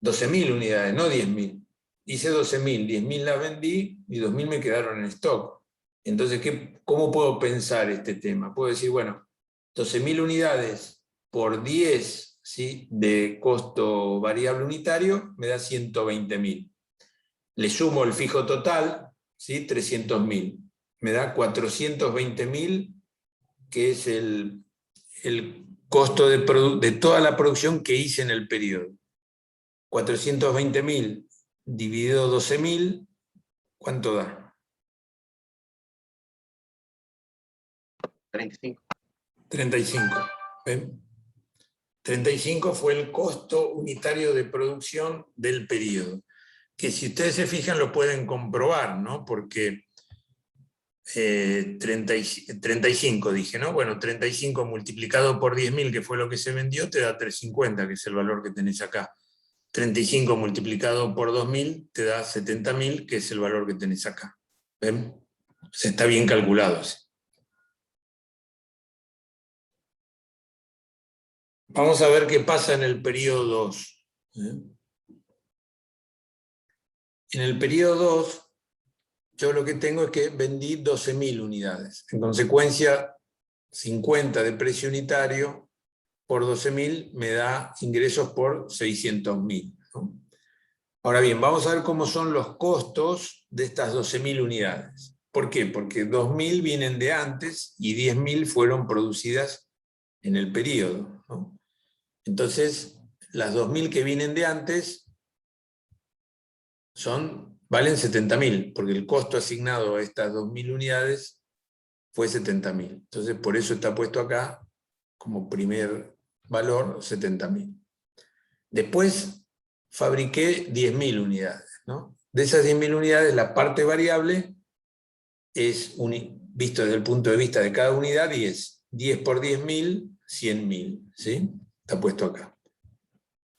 12.000 unidades, no 10.000. Hice 12.000, 10.000 las vendí y 2.000 me quedaron en stock. Entonces, ¿cómo puedo pensar este tema? Puedo decir, bueno, 12.000 unidades por 10, ¿sí?, de costo variable unitario me da 120.000. Le sumo el fijo total, ¿sí?, 300.000. Me da 420.000, que es el costo de toda la producción que hice en el periodo. 420.000 dividido 12.000, ¿cuánto da? 35. 35. ¿Ven? 35 fue el costo unitario de producción del periodo. Que si ustedes se fijan lo pueden comprobar, ¿no? Porque 35 dije, ¿no? Bueno, 35 multiplicado por 10.000, que fue lo que se vendió, te da 350, que es el valor que tenés acá. 35 multiplicado por 2.000 te da 70.000, que es el valor que tenés acá. ¿Ven? Se está bien calculado. Vamos a ver qué pasa en el periodo 2. En el periodo 2, yo lo que tengo es que vendí 12.000 unidades. En consecuencia, 50 de precio unitario por 12.000 me da ingresos por 600.000, ¿no? Ahora bien, vamos a ver cómo son los costos de estas 12.000 unidades. ¿Por qué? Porque 2.000 vienen de antes y 10.000 fueron producidas en el periodo, ¿no? Entonces, las 2.000 que vienen de antes valen 70.000, porque el costo asignado a estas 2.000 unidades fue 70.000. Entonces, por eso está puesto acá como primer valor 70.000. Después fabriqué 10.000 unidades, ¿no? De esas 10.000 unidades, la parte variable es, visto desde el punto de vista de cada unidad, y es 10 por 10.000, 100.000, ¿sí? Está puesto acá.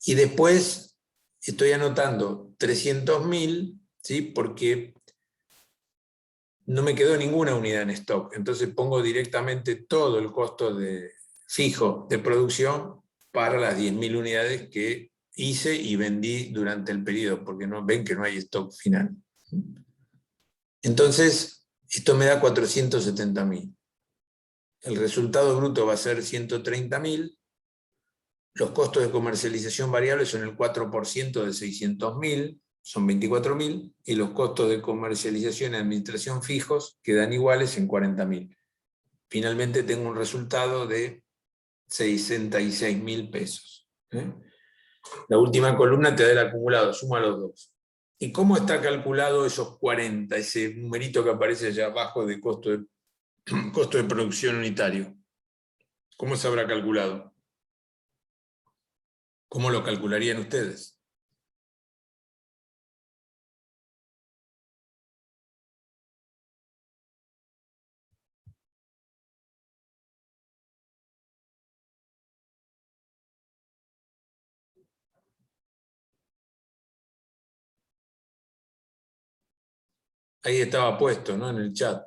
Y después estoy anotando 300.000, ¿sí? Porque no me quedó ninguna unidad en stock, entonces pongo directamente todo el costo fijo de producción para las 10.000 unidades que hice y vendí durante el periodo, porque ven que no hay stock final. Entonces, esto me da 470.000. El resultado bruto va a ser 130.000. Los costos de comercialización variables son el 4% de 600.000, son 24.000, y los costos de comercialización y administración fijos quedan iguales en 40.000. Finalmente tengo un resultado de 66.000 pesos. La última columna te da el acumulado, suma los dos. ¿Y cómo está calculado esos 40, ese numerito que aparece allá abajo de costo de producción unitario? ¿Cómo se habrá calculado? ¿Cómo lo calcularían ustedes? Ahí estaba puesto, ¿no? En el chat.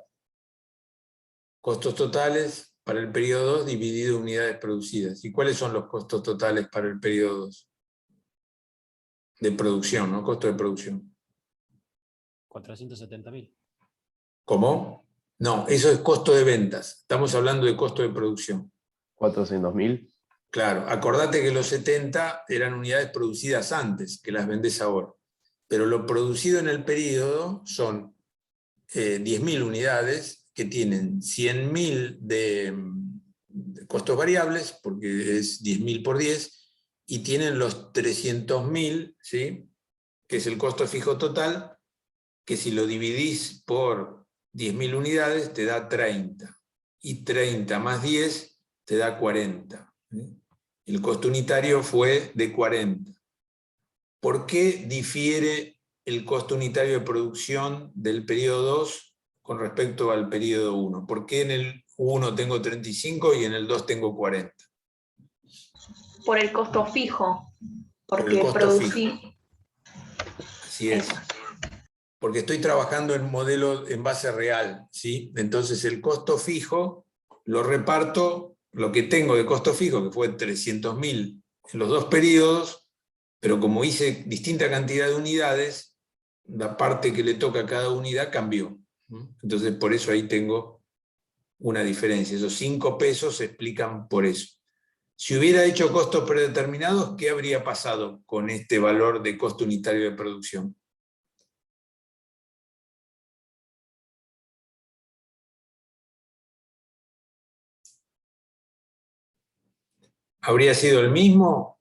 Costos totales para el periodo 2 dividido en unidades producidas. ¿Y cuáles son los costos totales para el periodo 2? De producción, ¿no? Costo de producción. 470.000. ¿Cómo? No, eso es costo de ventas. Estamos hablando de costo de producción. 400.000. Claro, acordate que los 70 eran unidades producidas antes, que las vendés ahora. Pero lo producido en el periodo son 10.000 unidades que tienen 100.000 de costos variables, porque es 10.000 por 10, y tienen los 300.000, ¿sí? Que es el costo fijo total, que si lo dividís por 10.000 unidades te da 30, y 30 más 10 te da 40. ¿Sí? El costo unitario fue de 40. ¿Por qué difiere el costo unitario de producción del periodo 2 con respecto al periodo 1? ¿Por qué en el 1 tengo 35 y en el 2 tengo 40? Por el costo fijo. Por el Porque costo producí. fijo. Así es. Porque estoy trabajando en modelo en base real, ¿sí? Entonces el costo fijo lo reparto, lo que tengo de costo fijo, que fue 300.000 en los dos periodos, pero como hice distinta cantidad de unidades, la parte que le toca a cada unidad cambió. Entonces por eso ahí tengo una diferencia. Esos 5 pesos se explican por eso. Si hubiera hecho costos predeterminados, ¿qué habría pasado con este valor de costo unitario de producción? ¿Habría sido el mismo?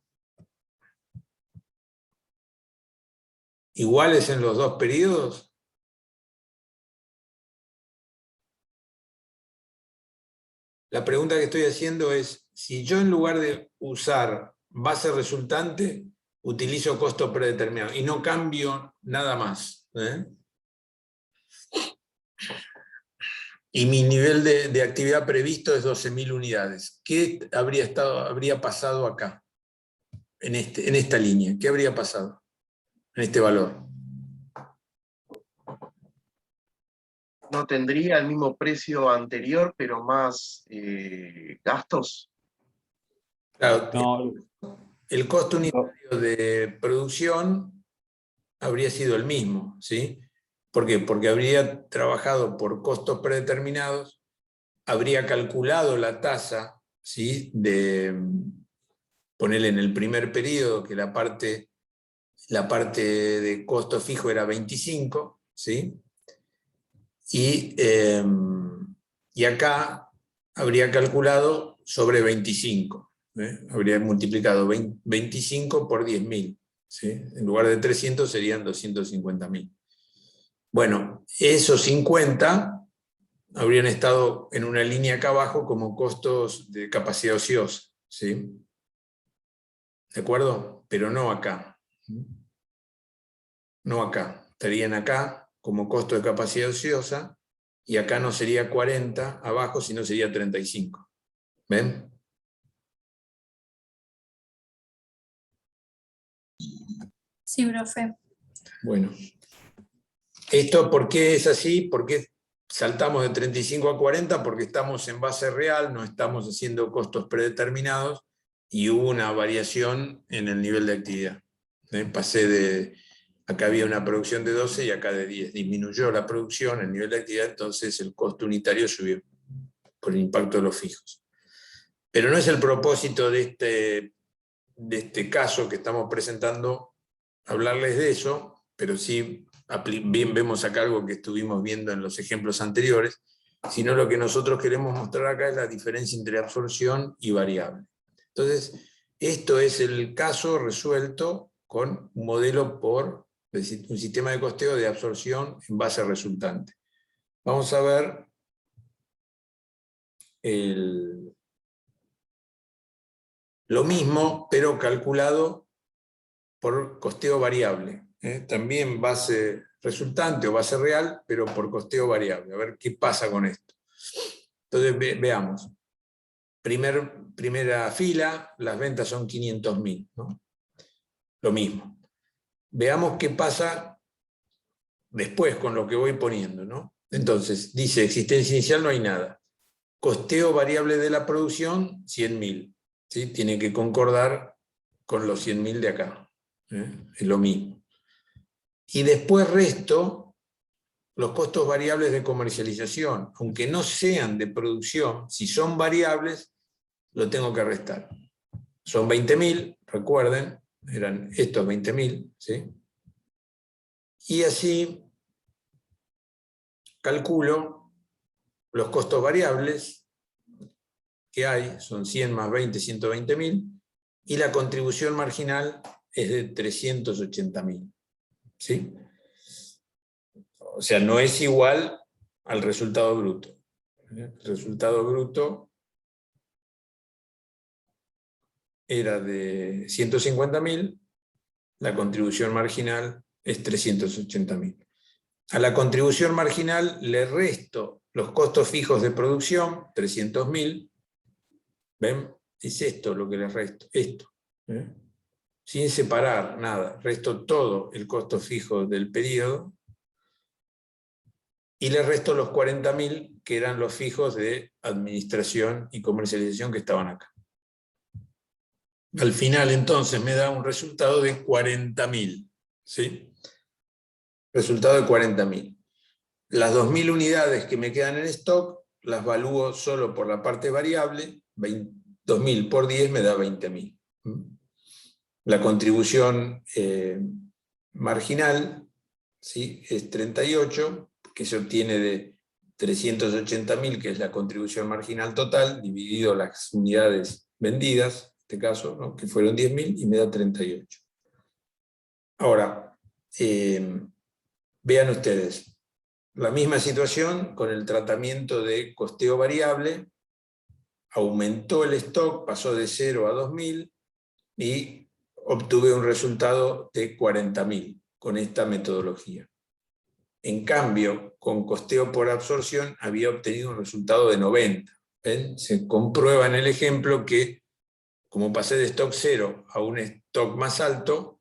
¿Iguales en los dos periodos? La pregunta que estoy haciendo es, si yo en lugar de usar base resultante, utilizo costo predeterminado y no cambio nada más, y mi nivel de actividad previsto es 12.000 unidades, ¿qué habría pasado acá, en esta línea? ¿Qué habría pasado en este valor? ¿No tendría el mismo precio anterior, pero más gastos? Claro, No, el costo unitario de producción habría sido el mismo, ¿sí? ¿Por qué? Porque habría trabajado por costos predeterminados, habría calculado la tasa, ¿sí? De ponerle en el primer periodo que la parte de costo fijo era 25, ¿sí? Y acá habría calculado sobre 25, ¿eh? Habría multiplicado 25 por 10.000, ¿sí? En lugar de 300 serían 250.000. Bueno, esos 50 habrían estado en una línea acá abajo como costos de capacidad ociosa, ¿sí? ¿De acuerdo? Pero no acá. No acá. Estarían acá como costo de capacidad ociosa, y acá no sería 40 abajo, sino sería 35. ¿Ven? Sí, profe. Bueno. ¿Esto por qué es así? ¿Por qué saltamos de 35 a 40? Porque estamos en base real, no estamos haciendo costos predeterminados, y hubo una variación en el nivel de actividad. Pasé de... Acá había una producción de 12 y acá de 10. Disminuyó la producción, el nivel de actividad, entonces el costo unitario subió por el impacto de los fijos. Pero no es el propósito de este caso que estamos presentando hablarles de eso, pero sí bien vemos acá algo que estuvimos viendo en los ejemplos anteriores, sino lo que nosotros queremos mostrar acá es la diferencia entre absorción y variable. Entonces, esto es el caso resuelto con un modelo por un sistema de costeo de absorción en base resultante. Vamos a ver lo mismo, pero calculado por costeo variable. También base resultante o base real, pero por costeo variable. A ver qué pasa con esto. Entonces, veamos. Primera fila, las ventas son 500.000, ¿no? Lo mismo. Veamos qué pasa después con lo que voy poniendo, ¿no? Entonces, dice, existencia inicial no hay nada. Costeo variable de la producción, 100.000. ¿Sí? Tiene que concordar con los 100.000 de acá. Es lo mismo. Y después resto los costos variables de comercialización. Aunque no sean de producción, si son variables, lo tengo que restar. Son 20.000, recuerden, eran estos 20.000, ¿sí? Y así calculo los costos variables que hay, son 100 más 20, 120.000, y la contribución marginal es de 380.000, ¿sí? O sea, no es igual al resultado bruto. El resultado bruto era de 150.000, la contribución marginal es 380.000. A la contribución marginal le resto los costos fijos de producción, 300.000. ¿Ven? Es esto lo que le resto, esto. Sin separar nada, resto todo el costo fijo del periodo, y le resto los 40.000 que eran los fijos de administración y comercialización que estaban acá. Al final entonces me da un resultado de 40.000, ¿sí? Resultado de 40.000. Las 2.000 unidades que me quedan en stock las valúo solo por la parte variable, 2.000 por 10 me da 20.000. La contribución marginal, ¿sí? Es 38, que se obtiene de 380.000, que es la contribución marginal total, dividido las unidades vendidas, en este caso, ¿no? Que fueron 10.000, y me da 38. Ahora, vean ustedes, la misma situación con el tratamiento de costeo variable. Aumentó el stock, pasó de 0 a 2.000, y obtuve un resultado de 40.000 con esta metodología. En cambio, con costeo por absorción había obtenido un resultado de 90. ¿Ven? Se comprueba en el ejemplo que, como pasé de stock 0 a un stock más alto,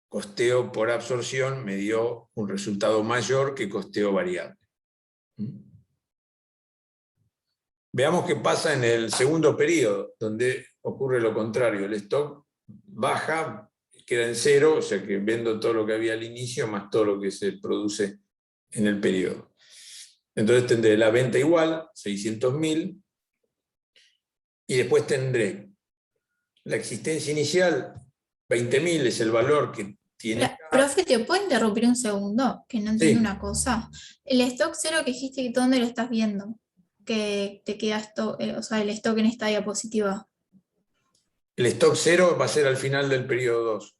costeo por absorción me dio un resultado mayor que costeo variable. Veamos qué pasa en el segundo periodo, donde ocurre lo contrario. El stock baja, queda en cero, o sea que vendo todo lo que había al inicio más todo lo que se produce en el periodo. Entonces tendré la venta igual, 600.000, y después tendré la existencia inicial, 20.000 es el valor que tiene. Profe, ¿te puedo interrumpir un segundo? Que no entiendo Sí. una cosa. El stock cero que dijiste, ¿dónde lo estás viendo? Que te queda esto, o sea, el stock en esta diapositiva. El stock cero va a ser al final del periodo 2.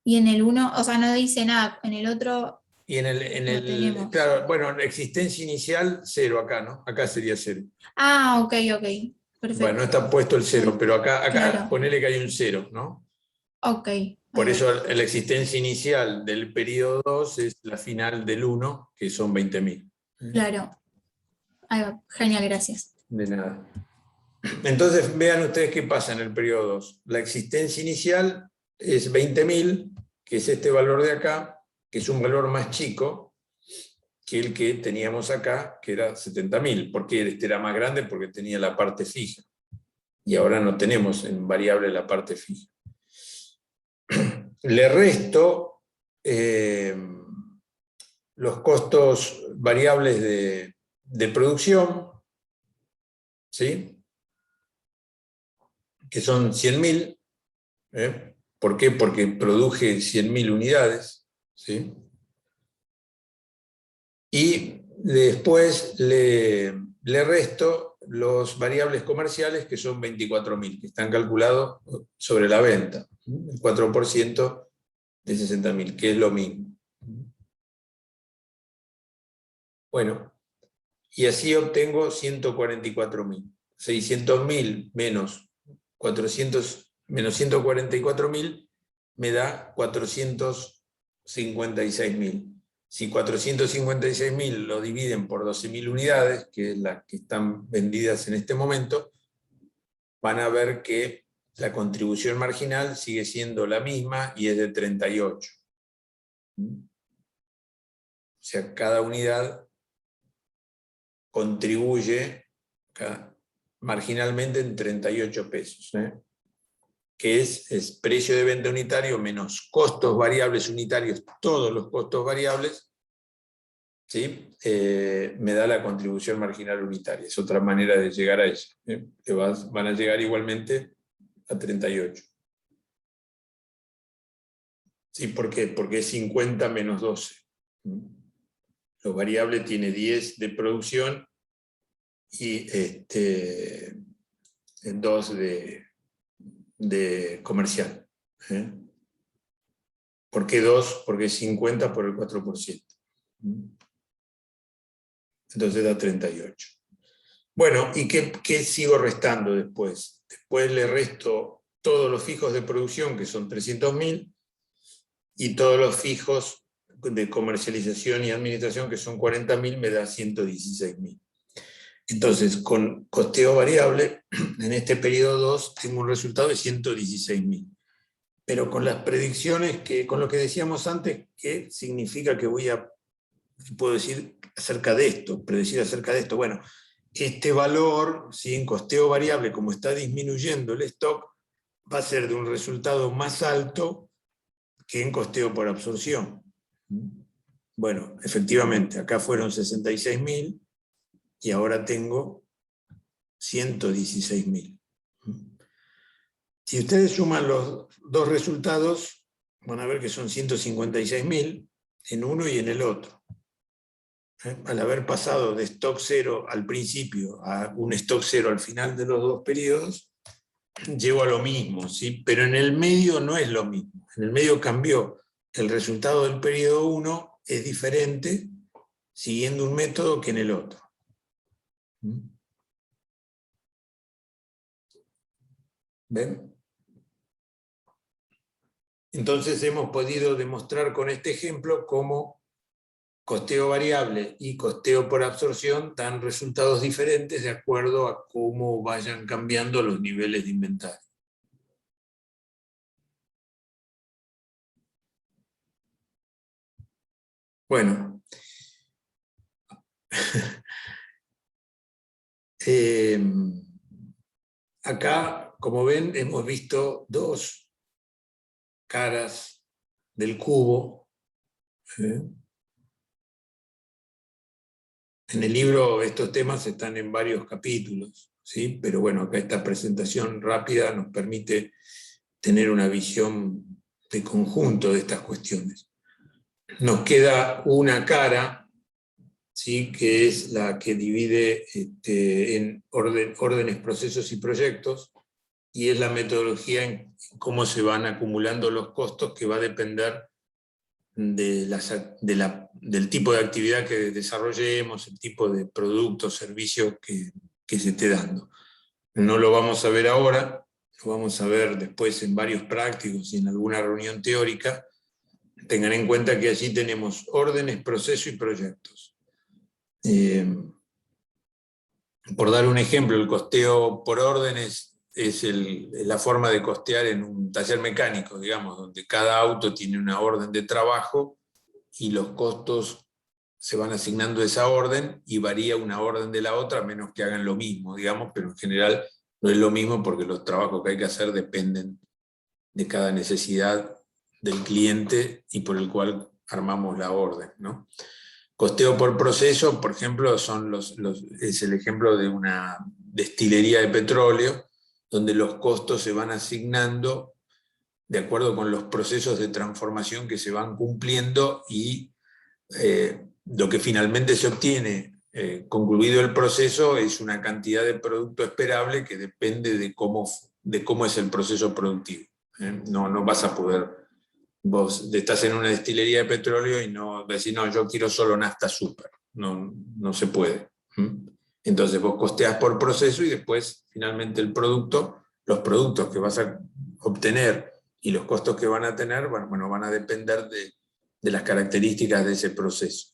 Y en el 1, o sea, no dice nada. En el otro Y en lo tenemos. claro, bueno, la existencia inicial, 0 acá, ¿no? Acá sería 0. Ah, ok, ok. Perfecto. Bueno, no está puesto el 0, pero acá Claro. ponele que hay un 0, ¿no? Ok. Por ahí eso va. la existencia inicial del periodo 2 es la final del 1, que son 20.000. Claro. Ahí va. Genial, gracias. De nada. Entonces, vean ustedes qué pasa en el periodo 2. La existencia inicial es 20.000, que es este valor de acá, que es un valor más chico que el que teníamos acá, que era 70.000. ¿Por qué este era más grande? Porque tenía la parte fija. Y ahora no tenemos en variable la parte fija. Le resto los costos variables de producción, ¿sí? Que son 100.000. ¿Por qué? Porque produje 100.000 unidades, ¿sí? Y después le resto los variables comerciales, que son 24.000, que están calculados sobre la venta, el 4% de 60.000, que es lo mismo. Bueno, y así obtengo 144.000. 600.000 menos 144.000 me da 456.000. Si 456.000 lo dividen por 12.000 unidades, que es las que están vendidas en este momento, van a ver que la contribución marginal sigue siendo la misma y es de 38. O sea, cada unidad contribuye marginalmente en 38 pesos, que es precio de venta unitario menos costos variables unitarios, todos los costos variables, ¿sí? Me da la contribución marginal unitaria. Es otra manera de llegar a eso. Que van a llegar igualmente a 38. ¿Sí? ¿Por qué? Porque es 50 menos 12. Lo variable tiene 10 de producción y 2 de comercial. ¿Por qué 2? Porque es 50 por el 4%. Entonces da 38. Bueno, ¿y qué sigo restando después? Después le resto todos los fijos de producción, que son 300.000, y todos los fijos de comercialización y administración, que son 40.000, me da 116.000. Entonces, con costeo variable, en este periodo 2 tengo un resultado de 116.000. Pero con las predicciones, con lo que decíamos antes, ¿qué significa que puedo decir acerca de esto, predecir acerca de esto? Bueno, este valor, ¿sí? En costeo variable, como está disminuyendo el stock, va a ser de un resultado más alto que en costeo por absorción. Bueno, efectivamente, acá fueron 66.000 y ahora tengo 116.000. Si ustedes suman los dos resultados, van a ver que son 156.000 en uno y en el otro. Al haber pasado de stock cero al principio a un stock cero al final de los dos periodos, llego a lo mismo, ¿sí? Pero en el medio no es lo mismo. En el medio cambió. El resultado del periodo 1 es diferente siguiendo un método que en el otro. ¿Ven? Entonces hemos podido demostrar con este ejemplo cómo costeo variable y costeo por absorción dan resultados diferentes de acuerdo a cómo vayan cambiando los niveles de inventario. Bueno, acá como ven, hemos visto dos caras del cubo. En el libro estos temas están en varios capítulos, ¿sí? Pero bueno, acá esta presentación rápida nos permite tener una visión de conjunto de estas cuestiones. Nos queda una cara, ¿sí? Que es la que divide en órdenes, procesos y proyectos, y es la metodología en cómo se van acumulando los costos, que va a depender del tipo de actividad que desarrollemos, el tipo de producto o servicio que se esté dando. No lo vamos a ver ahora, lo vamos a ver después en varios prácticos y en alguna reunión teórica. Tengan en cuenta que allí tenemos órdenes, procesos y proyectos. Por dar un ejemplo, el costeo por órdenes es la forma de costear en un taller mecánico, digamos, donde cada auto tiene una orden de trabajo y los costos se van asignando a esa orden y varía una orden de la otra, a menos que hagan lo mismo, digamos, pero en general no es lo mismo porque los trabajos que hay que hacer dependen de cada necesidad del cliente y por el cual armamos la orden, ¿no? Costeo por proceso, por ejemplo, es el ejemplo de una destilería de petróleo, donde los costos se van asignando de acuerdo con los procesos de transformación que se van cumpliendo y lo que finalmente se obtiene concluido el proceso es una cantidad de producto esperable que depende de cómo es el proceso productivo. No vas a poder, vos estás en una destilería de petróleo y no decís, no, yo quiero solo nafta super, no se puede. Entonces vos costeás por proceso y después finalmente el producto, los productos que vas a obtener y los costos que van a tener, bueno, van a depender de las características de ese proceso.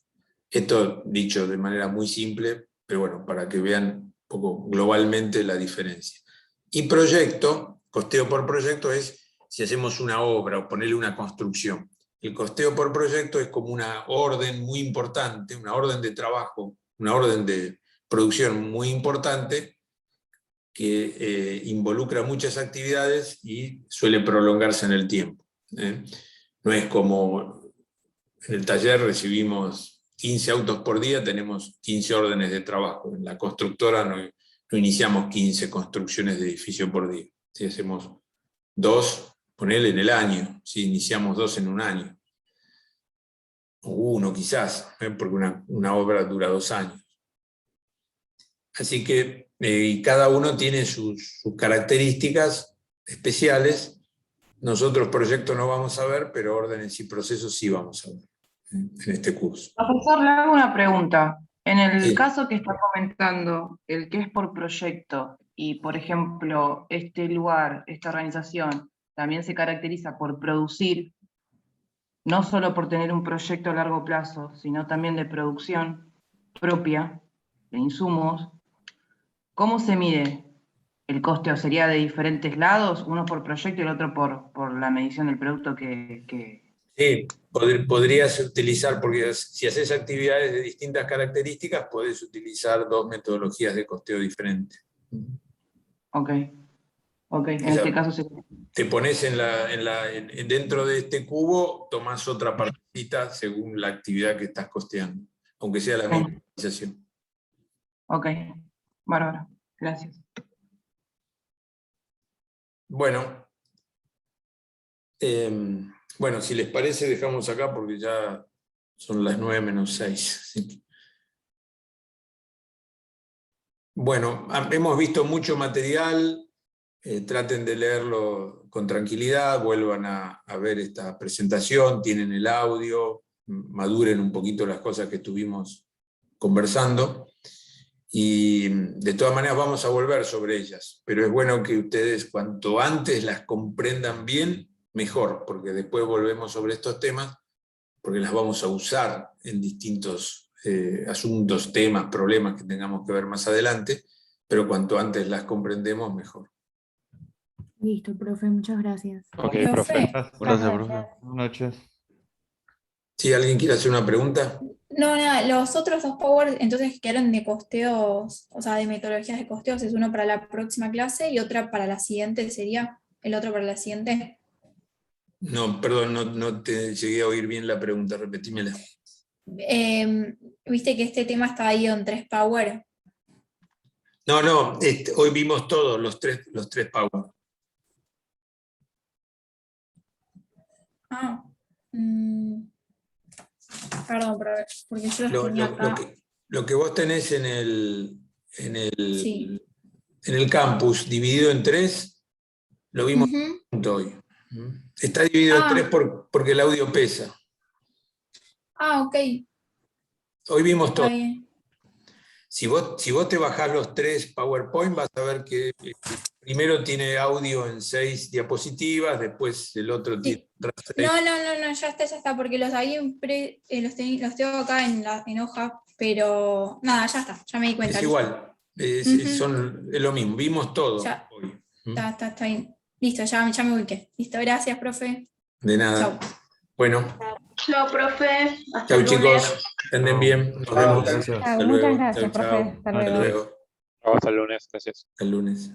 Esto dicho de manera muy simple, pero bueno, para que vean un poco globalmente la diferencia. Y proyecto, costeo por proyecto es si hacemos una obra o ponerle una construcción. El costeo por proyecto es como una orden muy importante, una orden de trabajo, una orden de producción muy importante que involucra muchas actividades y suele prolongarse en el tiempo. No es como en el taller recibimos 15 autos por día, tenemos 15 órdenes de trabajo. En la constructora no iniciamos 15 construcciones de edificio por día. Si hacemos 2, ponele en el año, si iniciamos 2 en un año. O 1 quizás, porque una obra dura 2 años. Así que cada uno tiene sus características especiales. Nosotros proyectos no vamos a ver, pero órdenes y procesos sí vamos a ver en este curso. Profesor, le hago una pregunta. En el Sí. caso que está comentando, el que es por proyecto, y por ejemplo, este lugar, esta organización, también se caracteriza por producir, no solo por tener un proyecto a largo plazo, sino también de producción propia, de insumos, ¿cómo se mide el coste? ¿O sería de diferentes lados, uno por proyecto y el otro por la medición del producto que... Sí, podrías utilizar, porque si haces actividades de distintas características, podés utilizar 2 metodologías de costeo diferentes. Ok, en este caso se... Te pones dentro de este cubo, tomás otra partecita según la actividad que estás costeando, aunque sea la misma organización. Ok, bárbaro, gracias. Bueno, si les parece, dejamos acá porque ya son las 9:06. ¿Sí? Bueno, hemos visto mucho material, traten de leerlo con tranquilidad, vuelvan a ver esta presentación, tienen el audio, maduren un poquito las cosas que estuvimos conversando. Y de todas maneras vamos a volver sobre ellas, pero es bueno que ustedes cuanto antes las comprendan bien, mejor, porque después volvemos sobre estos temas, porque las vamos a usar en distintos asuntos, temas, problemas que tengamos que ver más adelante, pero cuanto antes las comprendemos, mejor. Listo, profe, muchas gracias. Ok, Profe. profe. Gracias, profe. Buenas noches. ¿Sí, alguien quiere hacer una pregunta? No, nada, los otros dos Power entonces quedaron de costeos, o sea, de metodologías de costeos, es uno para la próxima clase y otra para la siguiente, ¿sería el otro para la siguiente? No, perdón, no te llegué a oír bien la pregunta, repetímela. Viste que este tema está ahí en 3 Power. No, hoy vimos todos los tres Power. Ah, perdón, porque yo los tenía acá. Lo que vos tenés en Sí. el campus dividido en 3, lo vimos junto hoy. Está dividido en 3 porque el audio pesa. Ok. Hoy vimos todo. Está bien. Si vos te bajás los 3 PowerPoint, vas a ver que primero tiene audio en 6 diapositivas, después el otro tiene otras 6. No, ya está, porque los había los tengo acá en hoja, pero nada, ya está, ya me di cuenta. Es igual, es lo mismo, vimos todo Ya. hoy. Está bien. Listo, ya me ubiqué. Listo, gracias, profe. De nada. Chau. Bueno. Chao, profe. Hasta Chau, el lunes. chicos. Que anden bien. Nos vemos. Gracias. Hasta Muchas luego. gracias, Chau, profe. chau. Hasta Hasta luego. luego. Hasta el lunes, gracias. Hasta el lunes.